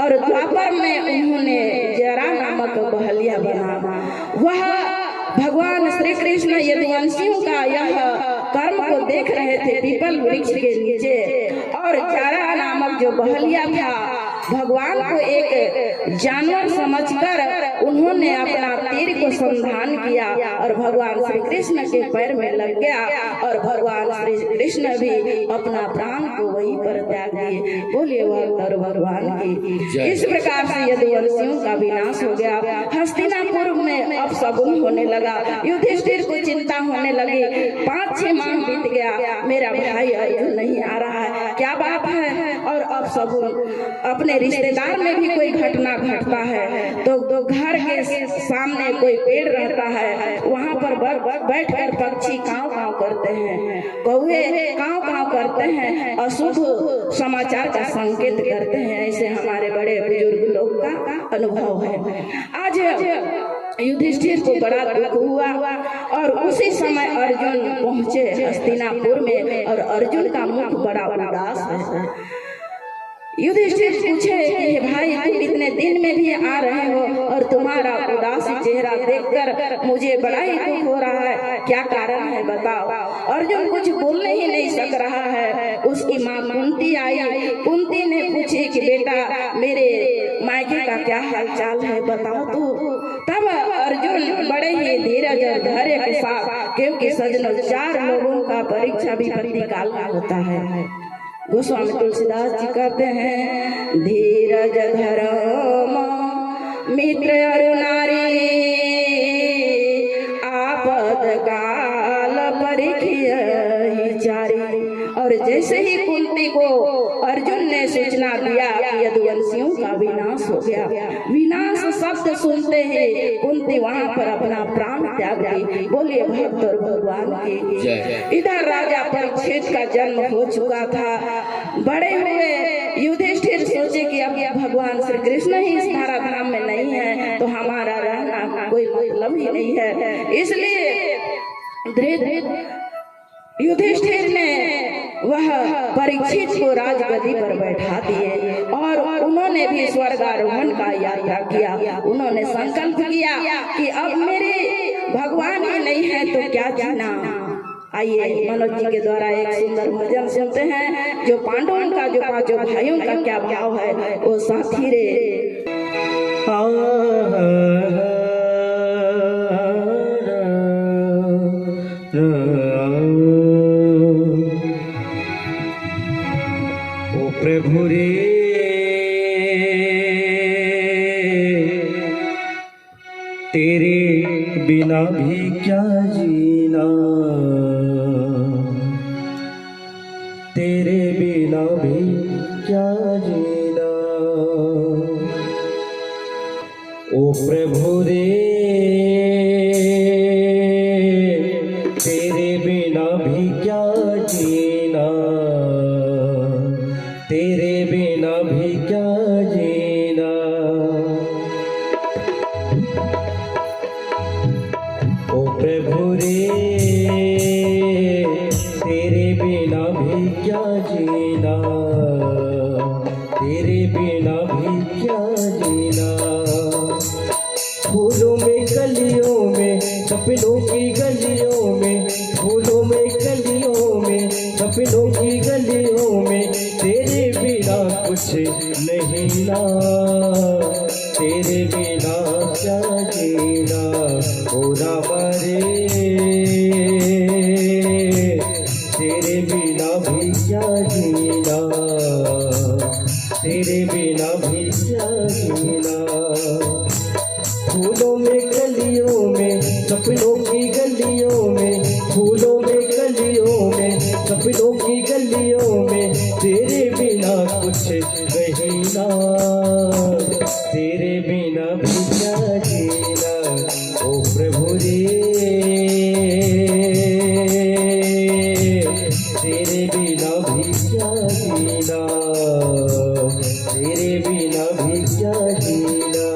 और द्वापर में उन्होंने जरा नामक बहेलिया बना। वह भगवान श्री कृष्ण यदुवंशियों का यह कर्म को देख रहे थे पीपल वृक्ष के नीचे और जरा नामक जो बहेलिया था भगवान को एक जानवर समझकर उन्होंने अपना तीर को संधान किया और भगवान श्री कृष्ण के पैर में लग गया और भगवान श्री कृष्ण भी अपना प्राण को वहीं पर त्याग दिए। बोलिए भक्त भगवान की। इस प्रकार से यदुवंशियों का विनाश हो गया। हस्तिनापुर में अब शगुन होने लगा। युधिष्ठिर को चिंता होने लगी। 5-6 माह बीत गया, मेरा भाई अर्जुन नहीं आ रहा है, क्या बात है। और अब शगुन अपने रिश्तेदार में भी कोई घटना घटता है तो घर के सामने कोई पेड़ रहता है, वहाँ पर बैठकर पक्षी काव काव करते हैं, कौवे काव काव करते हैं, अशुभ समाचार का संकेत करते हैं। ऐसे हमारे बड़े बुजुर्ग लोग का अनुभव है। आज युधिष्ठिर को बड़ा दुख हुआ और उसी समय अर्जुन पहुँचे हस्तिनापुर में और अर्जुन का मुख बड़ा उदास है। युधिष्ठिर पूछे कि भाई तुम इतने दिन में भी आ रहे हो और तुम्हारा उदासी चेहरा देखकर मुझे बड़ा ही दुख हो रहा है, क्या कारण है बताओ। अर्जुन कुछ बोलने ही नहीं सक रहा है। उसकी माँ कुंती आई। कुंती ने पूछी कि बेटा मेरे मायके का क्या हाल चाल है बताओ तो। तब अर्जुन बड़े ही धीरज और धैर्य के साथ, क्योंकि सजनों 4 लोगों का परीक्षा विपत्ति काल में होता है। गोस्वामी तुलसीदास जी कहते हैं धीरज धर्म मित्र अरु नारी आपद काल परिखियहि चारी। और जैसे ही कुंती को अर्जुन ने सूचना दिया कि यदुवंशियों का विनाश हो गया, विनाश शब्द सुनते ही कुंती वहाँ पर अपना प्राण त्याग दी। बोलिए भक्त और भगवान की। इधर राजा परीक्षित का जन्म हो चुका था। बड़े हुए युधिष्ठिर सोचे कि अब भगवान श्री कृष्ण ही इस धारा धाम में नहीं है तो हमारा रहना कोई मतलब ही नहीं है। इसलिए युधिष्ठिर ने वह परीक्षित को राजगद्दी पर बैठा दिए और उन्होंने भी स्वर्गारोहण का यात्रा किया। उन्होंने संकल्प किया कि अब मेरे भगवान ही नहीं है तो क्या जीना। आइए मनोज जी के द्वारा एक सुंदर भजन सुनते हैं जो पांडवों का जो 5 भाइयों का क्या भाव है वो साथी रे। प्रभु रे तेरे बिना भी क्या जीना, तेरे बिना भी क्या जीना। बिना भी क्या जीना, तेरे बिना भी क्या जीना। फूलों में कलियों में सपनों की गलियों में, फूलों में कलियों में सपनों की गलियों में, तेरे बिना कुछ नहीं ना, तेरे बिना क्या जीना। ओ रामा रे, तेरे बिना भी क्या जीना, तेरे बिना भी क्या जीना। फूलों में कलियों में सपनों की गलियों में, फूलों में कलियों में सपनों की गलियों में, तेरे बिना कुछ नहीं ना, तेरे बिना भी क्या जीना। ओ प्रभु रे, तेरे बिना भी क्या जीना, तेरे बिना भी क्या जीना।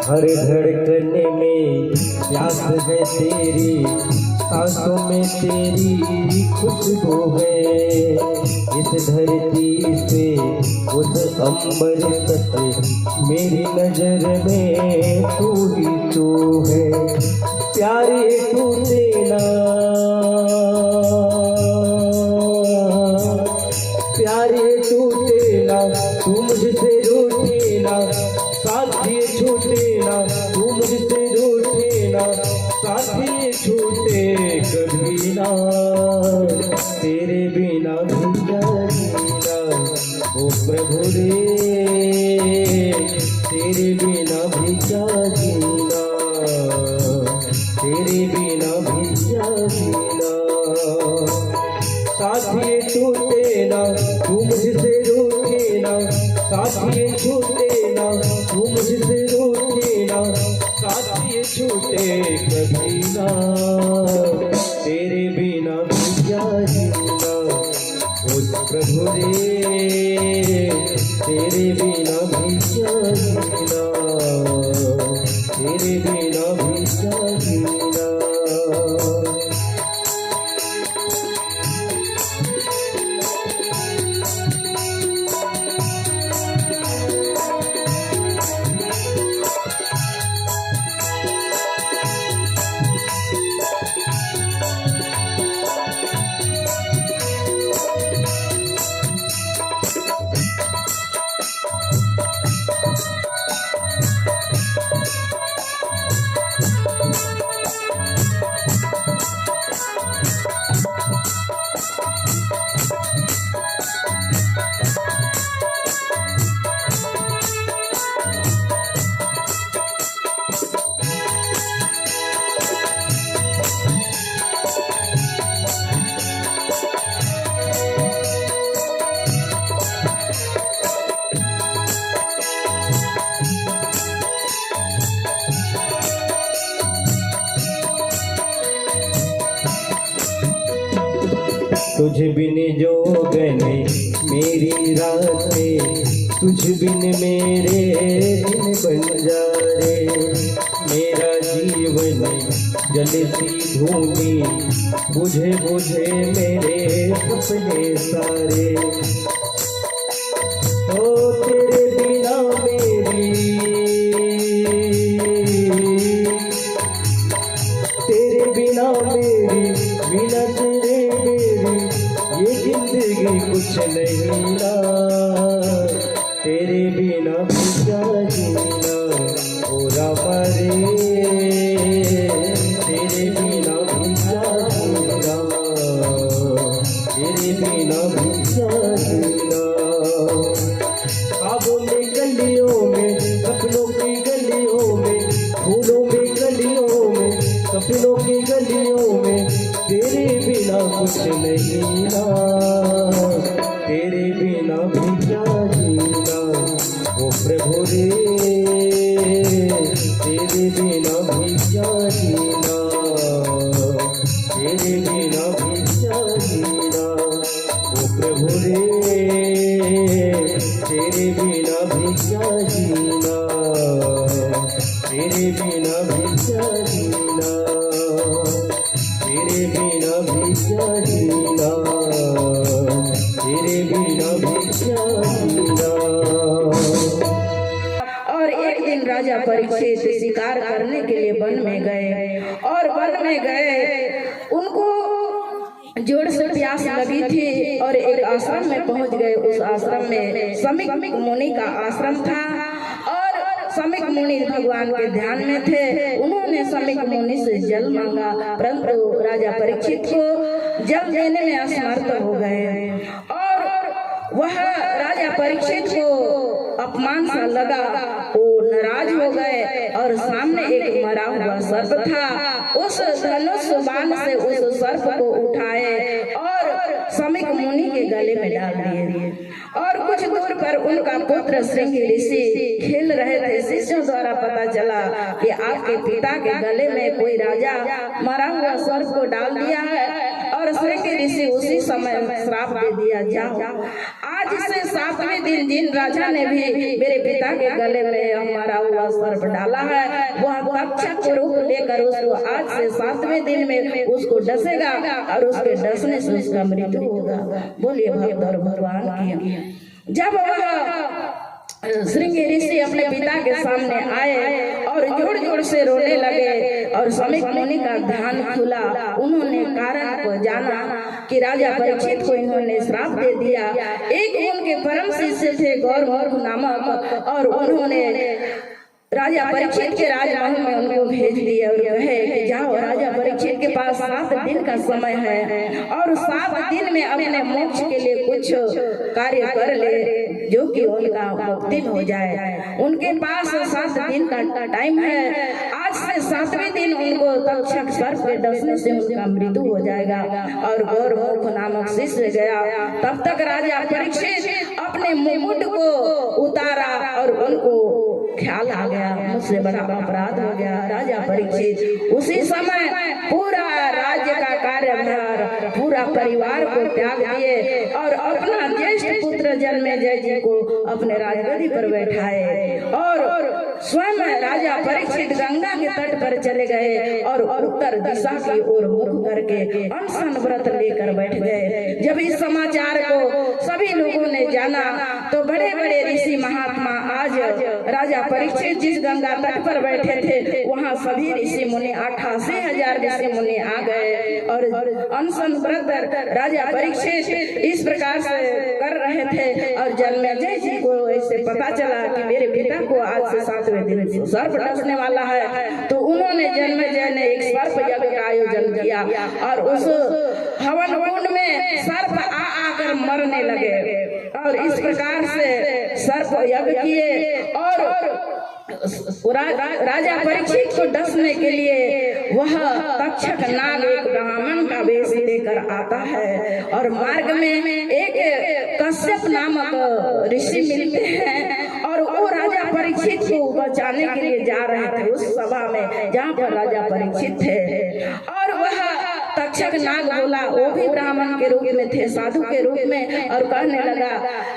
हर धड़कन में प्यास है तेरी, सांसों में तेरी खुशबू है। इस धरती से उस अंबर तक मेरी नजर में तू ही तू है। प्यारे तू देना, प्यारे तू देना, तू मुझसे रूठे ना, साथी छूटे ना, तू मुझसे रूठे ना, साथी छूटे कभी ना, तेरे बिना भी क्या जीना। ओ प्रभु रे, तेरे बिना भी क्या जीना, तेरे बिना भी क्या जीना। साथी छूटे ना, तू मुझसे रूठे ना, साथी छूटे ना, तू मुझसे रूठे ना, साथी छूटे कभी ना, तेरे बिना भी क्या जीना। ओ प्रभु रे, तेरे बिना भी क्या जीना, तेरे बिना भी क्या जीना। तुझ बिन जोगने मेरी रातें, तुझ बिन मेरे दिन बन जा रे। मेरा जीवन जलती भूमि, बुझे बुझे मेरे सपने सारे। ओ तेरे बिना मेरी, तेरे बिना मेरी, बिना तेरे मेरी ये जिंदगी कुछ नहीं ना, तेरे बिना भी क्या जीना। ओ रामा रे, तेरे बिना भी क्या जीना। कुछ नहीं ना, तेरे बिना भी क्या जीना। ओ प्रभु रे तेरे बिना भी क्या जीना, तेरे बिना भी क्या जीना। ओ प्रभु रे तेरे बिना भी क्या जीना, तेरे बिना भी क्या जीना, तेरे बिना भी क्या जीना, तेरे बिना भी क्या जीना। और एक दिन राजा परीक्षित शिकार करने के लिए वन में गए, और वन में गए उनको जोर से प्यास लगी थी और एक आश्रम में पहुंच गए। उस आश्रम में समीक मुनि का आश्रम था और समीक मुनि भगवान के ध्यान में थे। उन्होंने समीक मुनि से जल मांगा, परंतु राजा परीक्षित को जल देने में असमर्थ हो गए और वह राजा परीक्षित को अपमान सा लगा। वो नाराज हो गए और सामने एक मरा हुआ सर्प था, उस धनुष बाण से उस सर्प को उठाए और समीक मुनि के गले में डाल दिए। और कुछ दूर पर उनका पुत्र श्रृंगी ऋषि खेल रहे थे। शिष्यों द्वारा पता चला कि आपके पिता के गले में कोई राजा मरा हुआ सर्प को डाल दिया है, और श्रृंगी ऋषि उसी समय श्राप दे दिया, जाओ आज से 7वें दिन जिन राजा ने भी मेरे पिता के गले में मरा हुआ सर्प डाला है, वह तक्षक को रूप लेकर उसको आज से 7वें दिन में उसको डसेगा और उसके डसने से उसका मृत्यु होगा। बोलिए भक्त और भगवान की। जब वह श्रृंगी ऋषि अपने पिता के सामने आए और जोर जोर से रोने लगे और समीक मुनि का ध्यान खुला। उन्होंने कारण को जाना कि राजा परीक्षित को इन्होंने श्राप दे दिया। एक उनके परम शिष्य थे गौरव नामक, और उन्होंने राजा परीक्षित के राजमहल में उनको भेज दिया और कहे कि जाओ, राजा परीक्षित के पास 7 दिन का समय है और 7 दिन में अपने मोक्ष के लिए कुछ कार्य कर ले जो कि उनका मुक्ति हो जाए। उनके पास 7 दिन का टाइम है। आज से 7वें दिन उनको तक्षक सर्प के डसने से उनका मृत्यु हो जाएगा। और गौरव नामक शिष्य गया। तब तक राजा परीक्षित अपने मुकुट को उतारा और उनको ख्याल आ गया मुझसे बड़ा अपराध हो गया। राजा परीक्षित उसी समय पूरा राज्य का कार्यभार, पूरा परिवार को त्याग दिए और अपना ज्येष्ठ पुत्र जन्मेजय जी को अपने राजगद्दी पर बैठाए और स्वयं राजा परीक्षित गंगा के तट पर चले गए और उत्तर दिशा की ओर मुख करके अनशन व्रत लेकर बैठ गए। जब इस समाचार को सभी लोगों ने जाना तो बड़े बड़े ऋषि महात्मा आज राजा परीक्षित जिस गंगा तट पर बैठे थे वहाँ सभी ऋषि मुनि 88,000 ऋषि मुनि आ गए और अनशन व्रत राजा परीक्षित इस प्रकार से कर रहे थे। और जन्मेजय जी को ऐसे पता चला कि मेरे पिता को आज से 7वें दिन सर्प डसने वाला है, तो उन्होंने जन्मेजय ने एक सर्प यज्ञ का आयोजन किया और उस हवन कुंड में सर्प आकर मरने लगे और इस प्रकार से सर्प यज्ञ किए। और राजा परीक्षित को डसने के लिए वह तक्षक नाग एक ब्राह्मण का वेश लेकर आता है और मार्ग में एक कश्यप नामक ऋषि मिलते हैं और वो राजा परीक्षित को बचाने के लिए जा रहे थे उस सभा में जहाँ पर राजा परीक्षित थे। और वह तक्षक नाग बोला, वो भी ब्राह्मण के रूप में थे, साधु के रूप में, और कहने लगा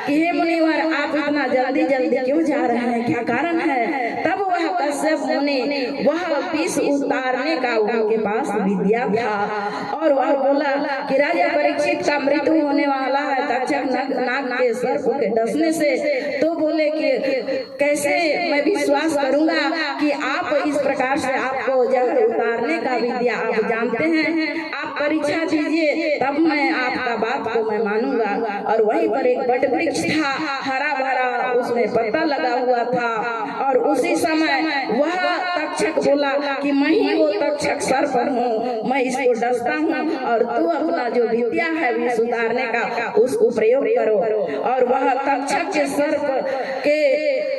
कि हे मुनिवर आप इतना जल्दी जल्दी क्यों जा रहे हैं, क्या कारण है। तब वह कश्यप मुनि वह विष उतारने का उनके पास विद्या था और वह बोला कि राजा परीक्षित का मृत्यु होने वाला है तक्षक नाग के सर्प के डसने से। तो बोले कि कैसे मैं विश्वास करूंगा कि आप इस प्रकार से आपको जहर उतारने का विद्या आप जानते हैं, आप परीक्षा दीजिए तब मैं आपका बात को मैं मानूंगा। और वहीं पर एक बट वृक्ष था हरा भरा, उसमें पत्ता लगा हुआ था और उसी समय वह तक्षक बोला कि मैं ही वो तक्षक सर्प हूँ, मैं इसको डसता हूँ और तू अपना जो विद्या है विष उतारने का उसको प्रयोग करो। और वह तक्षक के सर्प के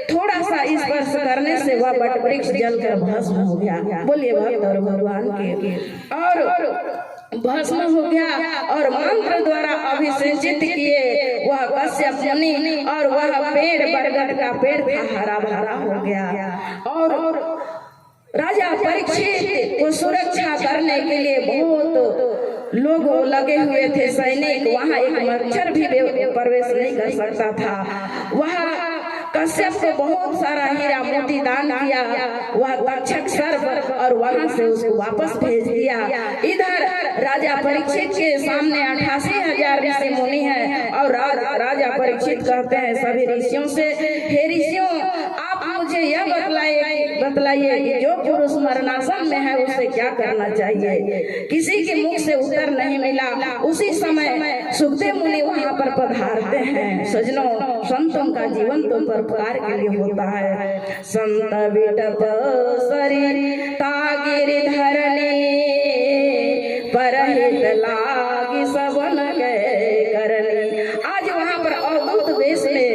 थोड़ा सा स्पर्श करने से वह बट वृक्ष जलकर भस्म हो गया। बोलिए भक्त और भगवान के। और भस्म हो गया और मंत्र द्वारा अभिषेचित किए वह कश्यप मुनि, और वह पेड़ बरगद का पेड़ था हरा भरा हो गया। और राजा परीक्षित को सुरक्षा करने के लिए बहुत लोग लगे हुए थे, सैनिक। वहाँ एक मच्छर भी प्रवेश नहीं कर सकता था। वह कश्यप को बहुत सारा हीरा मोती दान किया, वह तक्षक सर्प, और वहां से उसको वापस भेज दिया। इधर राजा परीक्षित के सामने 88,000 ऋषि मुनि हैं, और राजा परीक्षित कहते हैं सभी ऋषियों से, हे ऋषियों, आप मुझे यह बतलाइए कि जो पुरुष मरणासन में है उसे क्या करना चाहिए। किसी के मुख से उत्तर नहीं मिला। उसी समय सुखदेव मुनि वहां पर पधारते हैं। सजनों, संतों का जीवन तो परोपकार के लिए होता है। संत विटप शरीर तागिर धरनी, परहित लागी सबन के करनी। आज वहाँ पर अद्भुत वेश में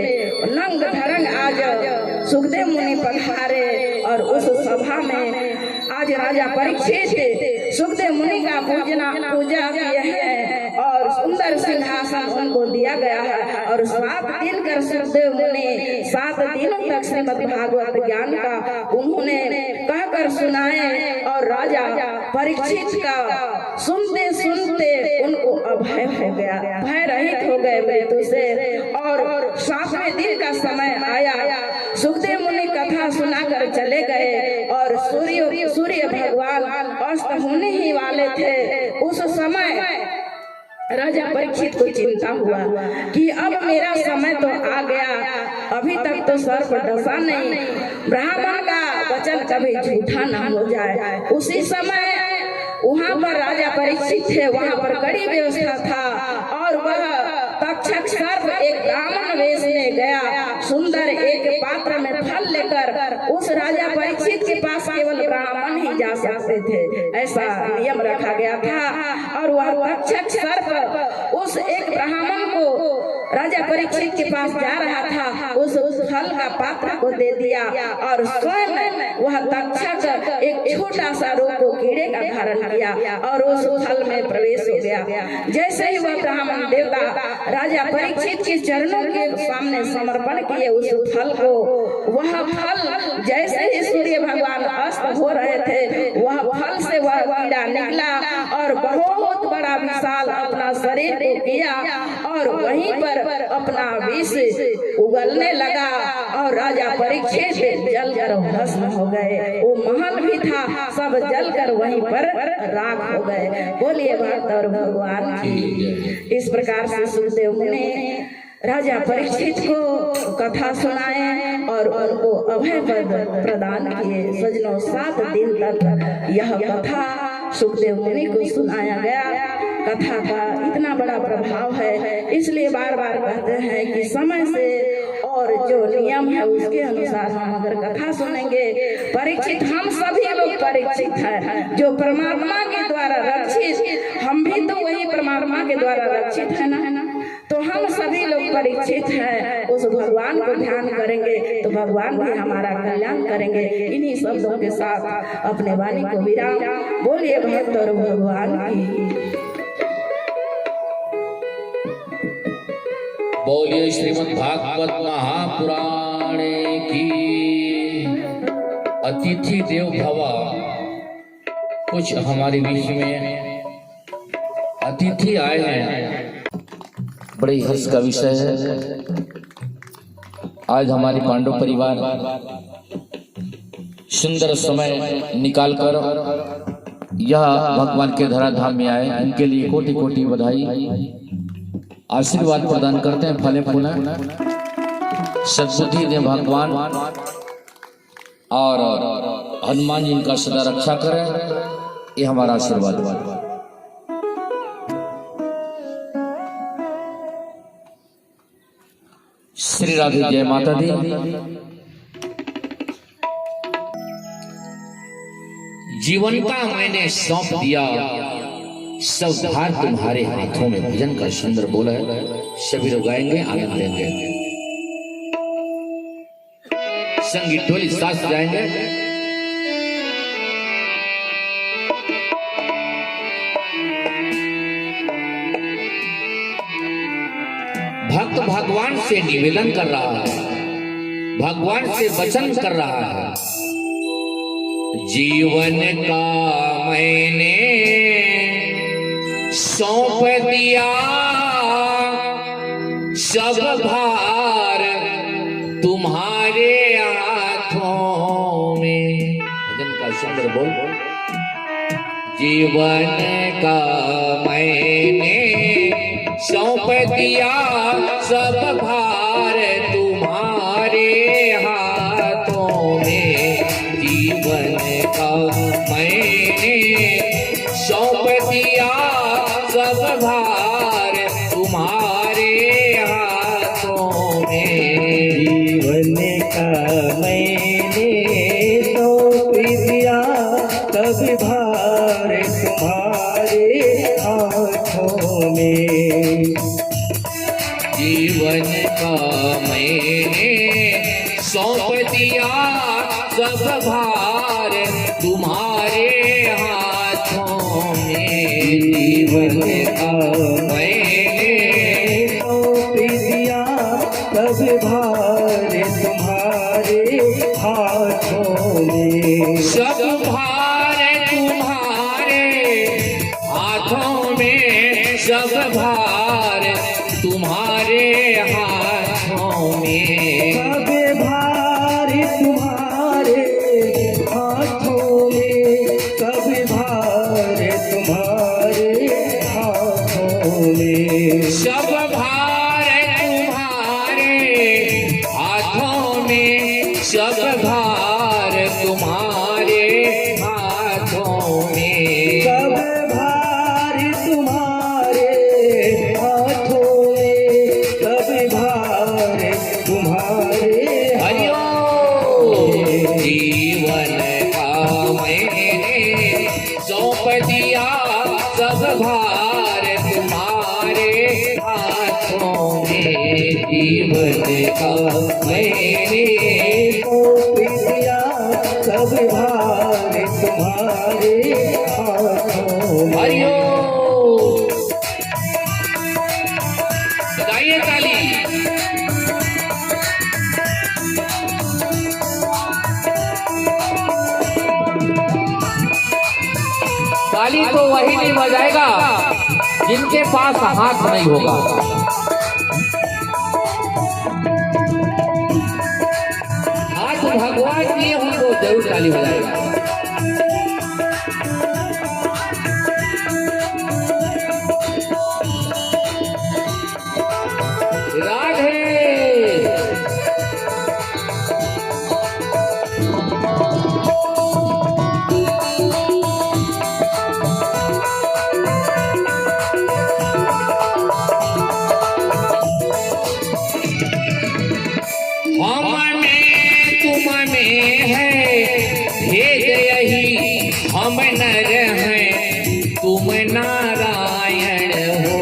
नंग धरंग आज सुखदेव मुनि पधारे, और उस सभा में आज राजा परीक्षित सुखदेव मुनि का पूजा किए हैं, और सुंदर सिंहासन उनको दिया गया है। और 7 दिन कर सुखदेव मुनि 7 दिनों तक श्रीमद् भागवत ज्ञान का उन्होंने कहकर सुनाए, और राजा परीक्षित का सुनते सुनते उनको अभय हो गया, भय रहित हो गए मृत्यु से। और 7वें दिन का समय आया, सुखदेव मुनि कथा सुनाकर चले गए, और सूर्य भगवान अस्त होने ही वाले थे। उस समय राजा परीक्षित को चिंता हुआ कि अब मेरा समय तो आ गया, अभी तक तो सर्प डसा नहीं, ब्राह्मण का वचन कभी झूठा न हो जाए। उसी समय वहाँ पर राजा परीक्षित थे, वहाँ पर कड़ी व्यवस्था था, और वह तक्षक सर्प एक ब्राह्मण वेश में गया, सुंदर एक पात्र में फल लेकर। उस राजा परीक्षित के पास केवल ब्राह्मण ही जा सकते थे, ऐसा नियम रखा गया था। और वह तक्षक सर्प उस एक ब्राह्मण को राजा परीक्षित के पास जा रहा था, उस फल का पात्र को दे दिया, और स्वयं वह तक्षक एक छोटा सा रोग को कीड़े का धारण किया, और उस फल में प्रवेश हो गया। जैसे ही वह ब्राह्मण देवता राजा परीक्षित के चरणों के सामने समर्पण किए उस फल को, वह फल जैसे ही सूर्य भगवान अस्त हो रहे थे, वह फल से वह कीड़ा निकला, और बहुत बड़ा विशाल अपना शरीर को किया, और वहीं पर अपना विष उगलने लगा, और राजा परीक्षित जलकर भस्म हो गए। वो महल भी था, सब जलकर वहीं पर राख हो गए। बोलिए भक्त और भगवान की। इस प्रकार से सुखदेव मुनि राजा परीक्षित को कथा सुनाए और उनको अभय पद प्रदान किए। सजनों, 7 दिन तक यह कथा सुखदेव मुनि को सुनाया गया। कथा का इतना बड़ा प्रभाव है, इसलिए बार बार कहते हैं कि समय से और जो नियम है उसके अनुसार हम अगर कथा सुनेंगे। परीक्षित, हम सभी लोग परीक्षित हैं, जो परमात्मा के द्वारा रक्षित, हम भी तो वही परमात्मा के द्वारा रक्षित है ना, तो हम सभी लोग परीक्षित हैं। उस भगवान को ध्यान करेंगे तो भगवान भी हमारा कल्याण करेंगे। इन्हीं शब्दों के साथ अपने वाणी को विराम। बोलिए भक्त और भगवान की। बोलिए श्रीमद् भागवत महापुराण की। अतिथि देव भव। कुछ हमारे बीच में अतिथि आए हैं, बड़े हर्ष का विषय है। आज हमारे पांडव परिवार सुंदर समय निकालकर यह भगवान के धराधाम में आए, इनके लिए कोटि कोटि बधाई, आशीर्वाद प्रदान करते हैं। फले फूले सद्बुद्धि दे भगवान, और हनुमान जी इनका सदा रक्षा करें, ये हमारा आशीर्वाद। श्री राधे, जय माता दी। जीवन का मैंने सौंप दिया, सब भार तुम्हारे हाथों में। भजन का सुंदर बोल है, सभी लोग गाएंगे, आनंद लेंगे। संगीत ढोली साथ जाएंगे। भक्त भगवान से निवेदन कर रहा है, भगवान से वचन कर रहा है। जीवन का मैंने सौंप दिया सब भार तुम्हारे हाथों में। भजन का सुंदर बोल। जीवन का मैंने सौंप दिया सब भार तुम्हारे हाथों में। जीवन का मैंने सौंप दिया सब भार तुम्हारे हाथों में। जीवन का मैंने सौंप दिया सब भार तुम्हारे हाथों में। जीवन का मैंने सौंप दिया सब भार तुम्हारे हाथों में। जीवन का मैंने सौंप दिया सब भार तुम्हारे हाथों में। सब भार तुम्हारे हाथों में, सब भार तुम्हारे हाथों में। सब भार तुम्हारे हाथों में, सब भार तुम्हारे हाथों में। सब भार तुम्हारे हाथों में, सब भार तुम्हारे हाथों में। सब भार तुम्हारे हाथों में, सब भार तुम्हारे हरिओ। जीवन का मैंने सौंप दिया सब भार तुम्हारे हाथों में। जीवन का मैंने सौंप दिया सब भार तुम्हारे हाथों में। हरिओ। बजाइए ताली। ताली तो वही नहीं बजाएगा जिनके पास हाथ नहीं होगा। हाथ भगवान दिए उनको जरूर ताली बजाएगा। राधे। हम में तुम में है भेद यही, हम नर हैं तुम नारायण हो।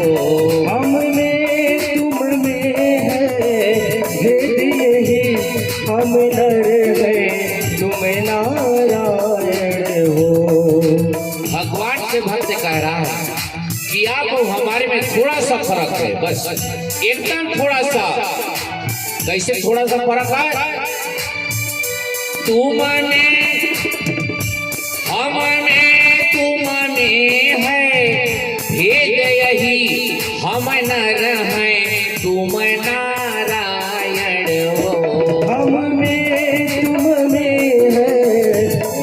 हम में तुम में है भेद यही, हम नर हैं तुम नारायण हो। भगवान से भक्त कह रहा है कि आप हमारे में थोड़ा सा फर्क है, बस एकदम थोड़ा सा। कैसे थोड़ा सा फर्क है? तुम में हम में तुम में है भेद यही, हम नर हैं तुम नारायण हो। हम में तुम में है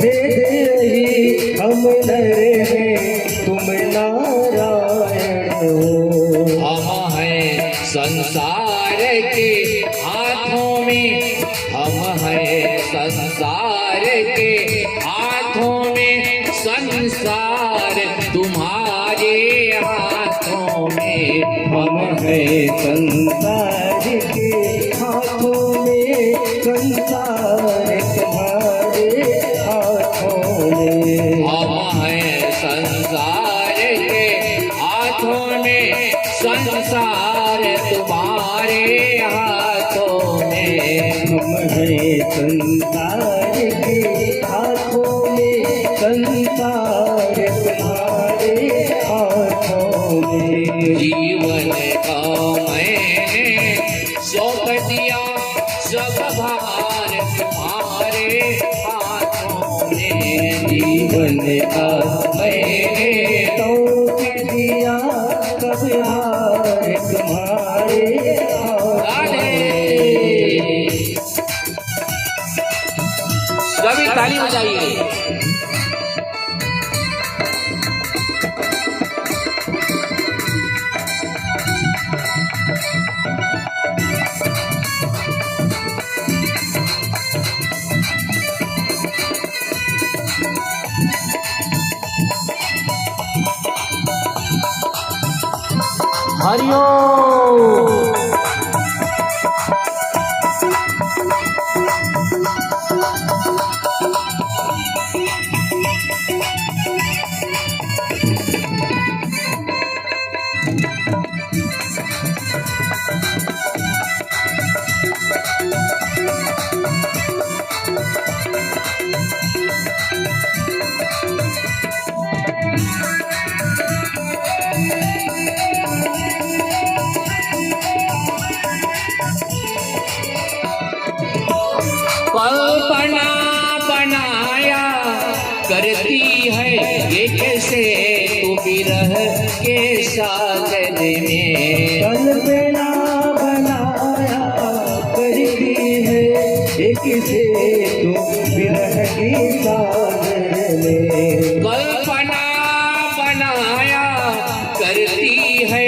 भेद यही, हम नर हैं तुम नारायण हो। हम हैं संसार के हाथों में, हम हैं संसार के हाथों में। संसार तुम्हारे हाथों में। हम हैं संसार के हाथों में, संसार तुम्हारे हाथों में। हम हैं संसार के हाथों में, संसार तुम्हारे हाथों में। हम हैं संसार के हाथों में, संसार तुम्हारे हाथों में। जीवन का मैंने आया कब हार तुम्हारे सभी ताली बजाइए। हरिओम। कल्पना बनाया करती है ये कैसे तू विरह के सागर में। कल्पना बनाया करती है एक से तू विरह की सागर में। कल्पना बनाया करती है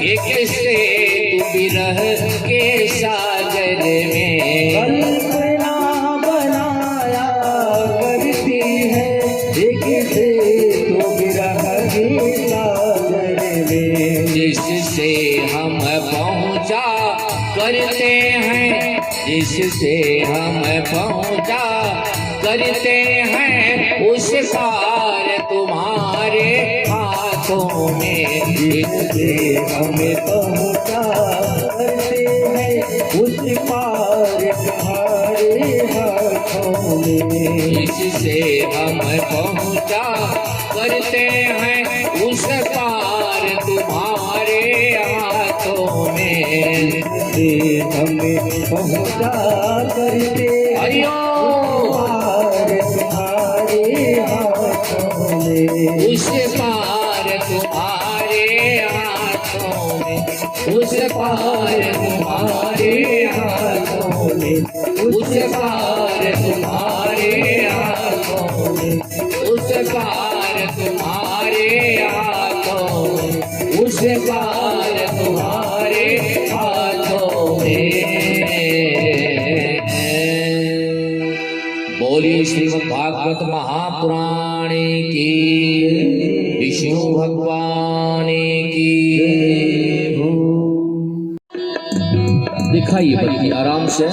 ये कैसे तू विरह के सागर में। कल्पना बनाया करती है एक से तू विरह की सागर में। जिससे हम पहुँचा करते हैं, जिससे हम पहुँचा करते हैं उस पार तुम्हारे हाथों में। जिससे हमें पहुँचा करते हैं उस पार तुम्हारे हाथों में। जिससे हम पहुँचा करते हैं उस पार तुम्हारे हाथों में। जिससे हमें पहुँचा करते हरिओम। पार तुम्हारे हाथों में। उस पार तुम्हारे हाथों में, उस पार तुम्हारे हाथों में, उस पार तुम्हारे हाथों में, उस पार तुम्हारे हाथों में, उस पार तुम्हारे हाथों में। बोली श्रीमद् भागवत महापुराण की, विष्णु भगवान की। दिखाइए बल्कि आराम से।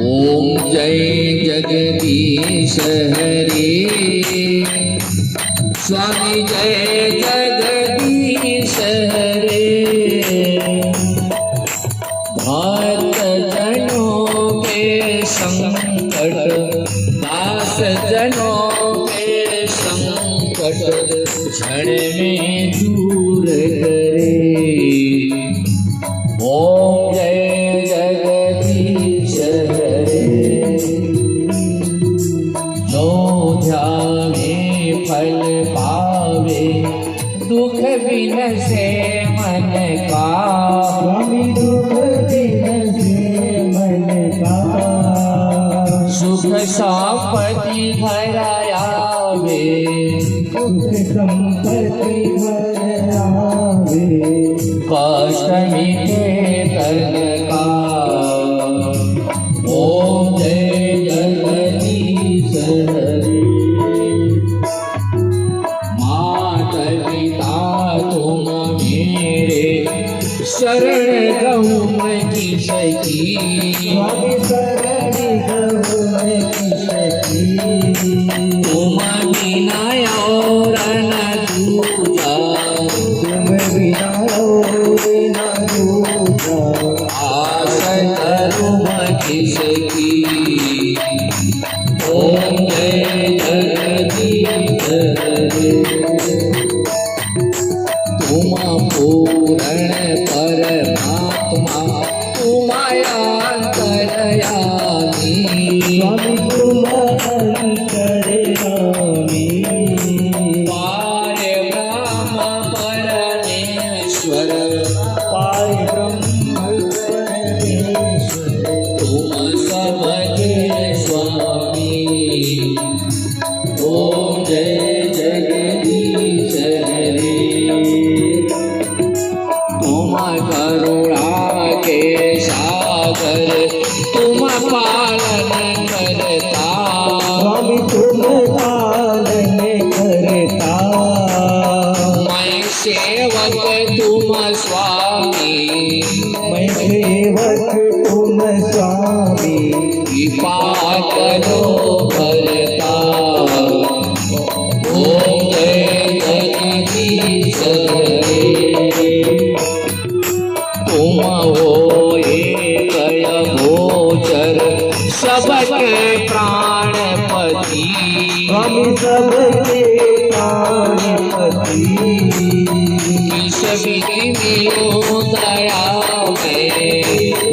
ओम जय जगदीश हरे, स्वामी जय जगदीश हरे। भक्त जनों के संकट, दास जनों के संकट क्षण में दूर करे। ओम जय जगदीश हरे। जो ध्यावे फल पावे, दुख बिन से मन का। स्वामी दुख दिन से मन का। सुख संपत्ति घर आवे, सुख संपत्ति घर आवे। कष्ट मिटे तन का। ओम जय जगदीश हरे। माता पिता तुम मेरे, शरण गौम की सखी। स्वामी शरण गौम की सखी। तुम बिना और न दूजा, तुम बिना और न दूजा। आस करूँ किसकी। ओम जय जगदीश हरे। तुम पूर्ण परमात्मा तुम अंतर्यामी स्वामी तुम अंतर्यामी पार ब्रह्म परमेश्वर पार ब्रह्म परमेश्वर तुम सबके स्वामी ओम जय जगदीश हरे तुम करुणा के सागर तुम पालन करता स्वामी तुम पालन करता मैं सेवक तुम स्वामी मैं सेवक तुम स्वामी कृपा करो करता ओम जय जगदीश हरे तुम हो एक गोचर सबके प्राणपति स्वामी सबके प्राणपति किस विधि मिलो दया में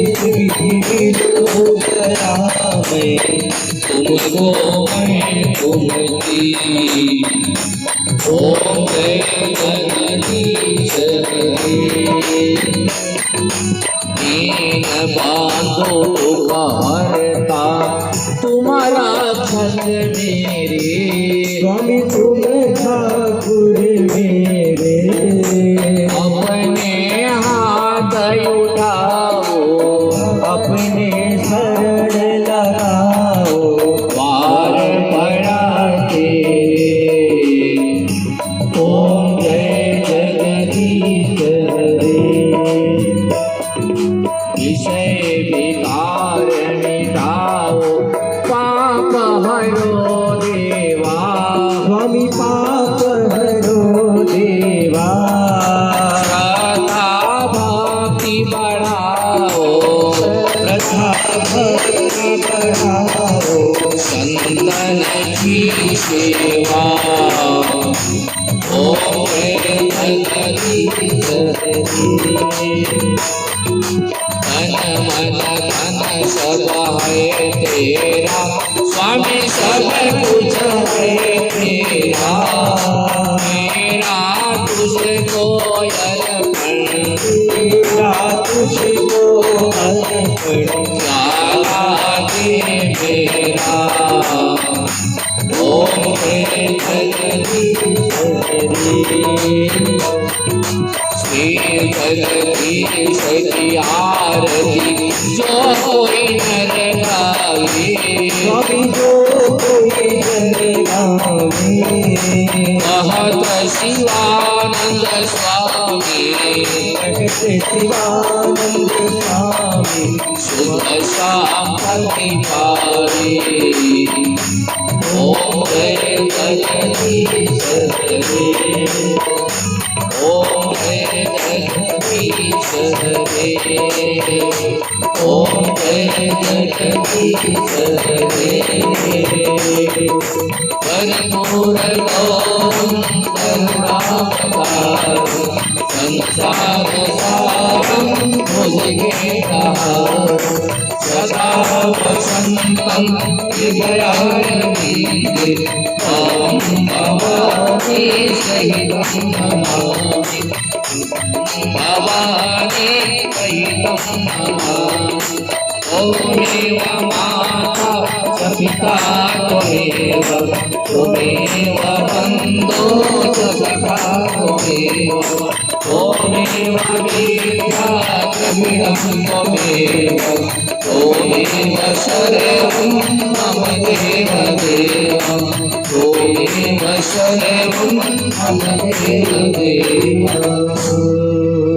इस विधि मिलो दया में तुमको मैं घूमती ओम जय जगदीश हरे दीन बांधो हरता तुम्हारा खंड मेरे स्वामी तुम ठाकुर मेरे अपने हाथ उठाओ अपने शरण लगाओ पार पड़ा तेरे ओम जय जगदीश हरे विषय विकार मिटाओ पाप हरो देवा स्वामी पाप हरो देवा श्रद्धा भक्ति बढ़ाओ प्रथा भक्ति बढ़ाओ संतन की सेवा ओम जय जगदीश हरे तन मन धन सब है तेरा स्वामी सब कुछ है तेरा मेरा तुझको अर्पण तेरा तुझको अर्पण सारा दे मेरा ओम जय जगदीश हरे श्री जगदीश की आरती जो कोई नर गावे स्वामी जो कोई जन गावे कहत शिवानंद स्वामी जगत शिवानंद स्वामी शुभ शाम प्रतिभारे ओम जय जगदीश हरे ओम जय जगदीश हरे ओम जय जगदीश हरे कर्पूर गौरम करुणावतार संसार सारम भुजगे सदा वसंतम हृदयारविंदे त्वां भवानी सहितं नमामि भवानी सहितं नमामि त्वमेव माता च पिता त्वमेव त्वमेव बन्धो च सखा त्वमेव त्वमेव विद्या च विडं त्वमेव त्वमेव सर्वं मम देव देव त्वमेव सर्वं मम देव देव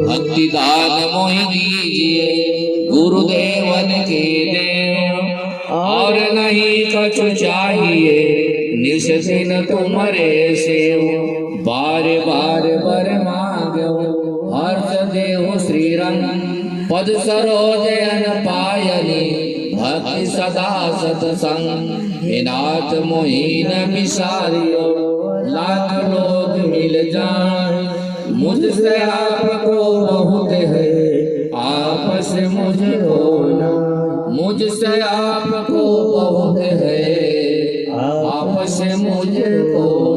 भक्ति दान मोहि दीजिए गुरुदेवन के देव और नहीं कछु चाहिए निस दिन तुम्हारे सेव बार बार बर मांगो हर्ष देव श्रीरंग पद सरोजन पायनी भक्ति सदा सतसंग नाथ मोहिन विसारियो लाख लोग मिल जाए, मुझसे आपको बहुत है, आपस मुझको ना। मुझसे आपको बहुत है, आपस मुझको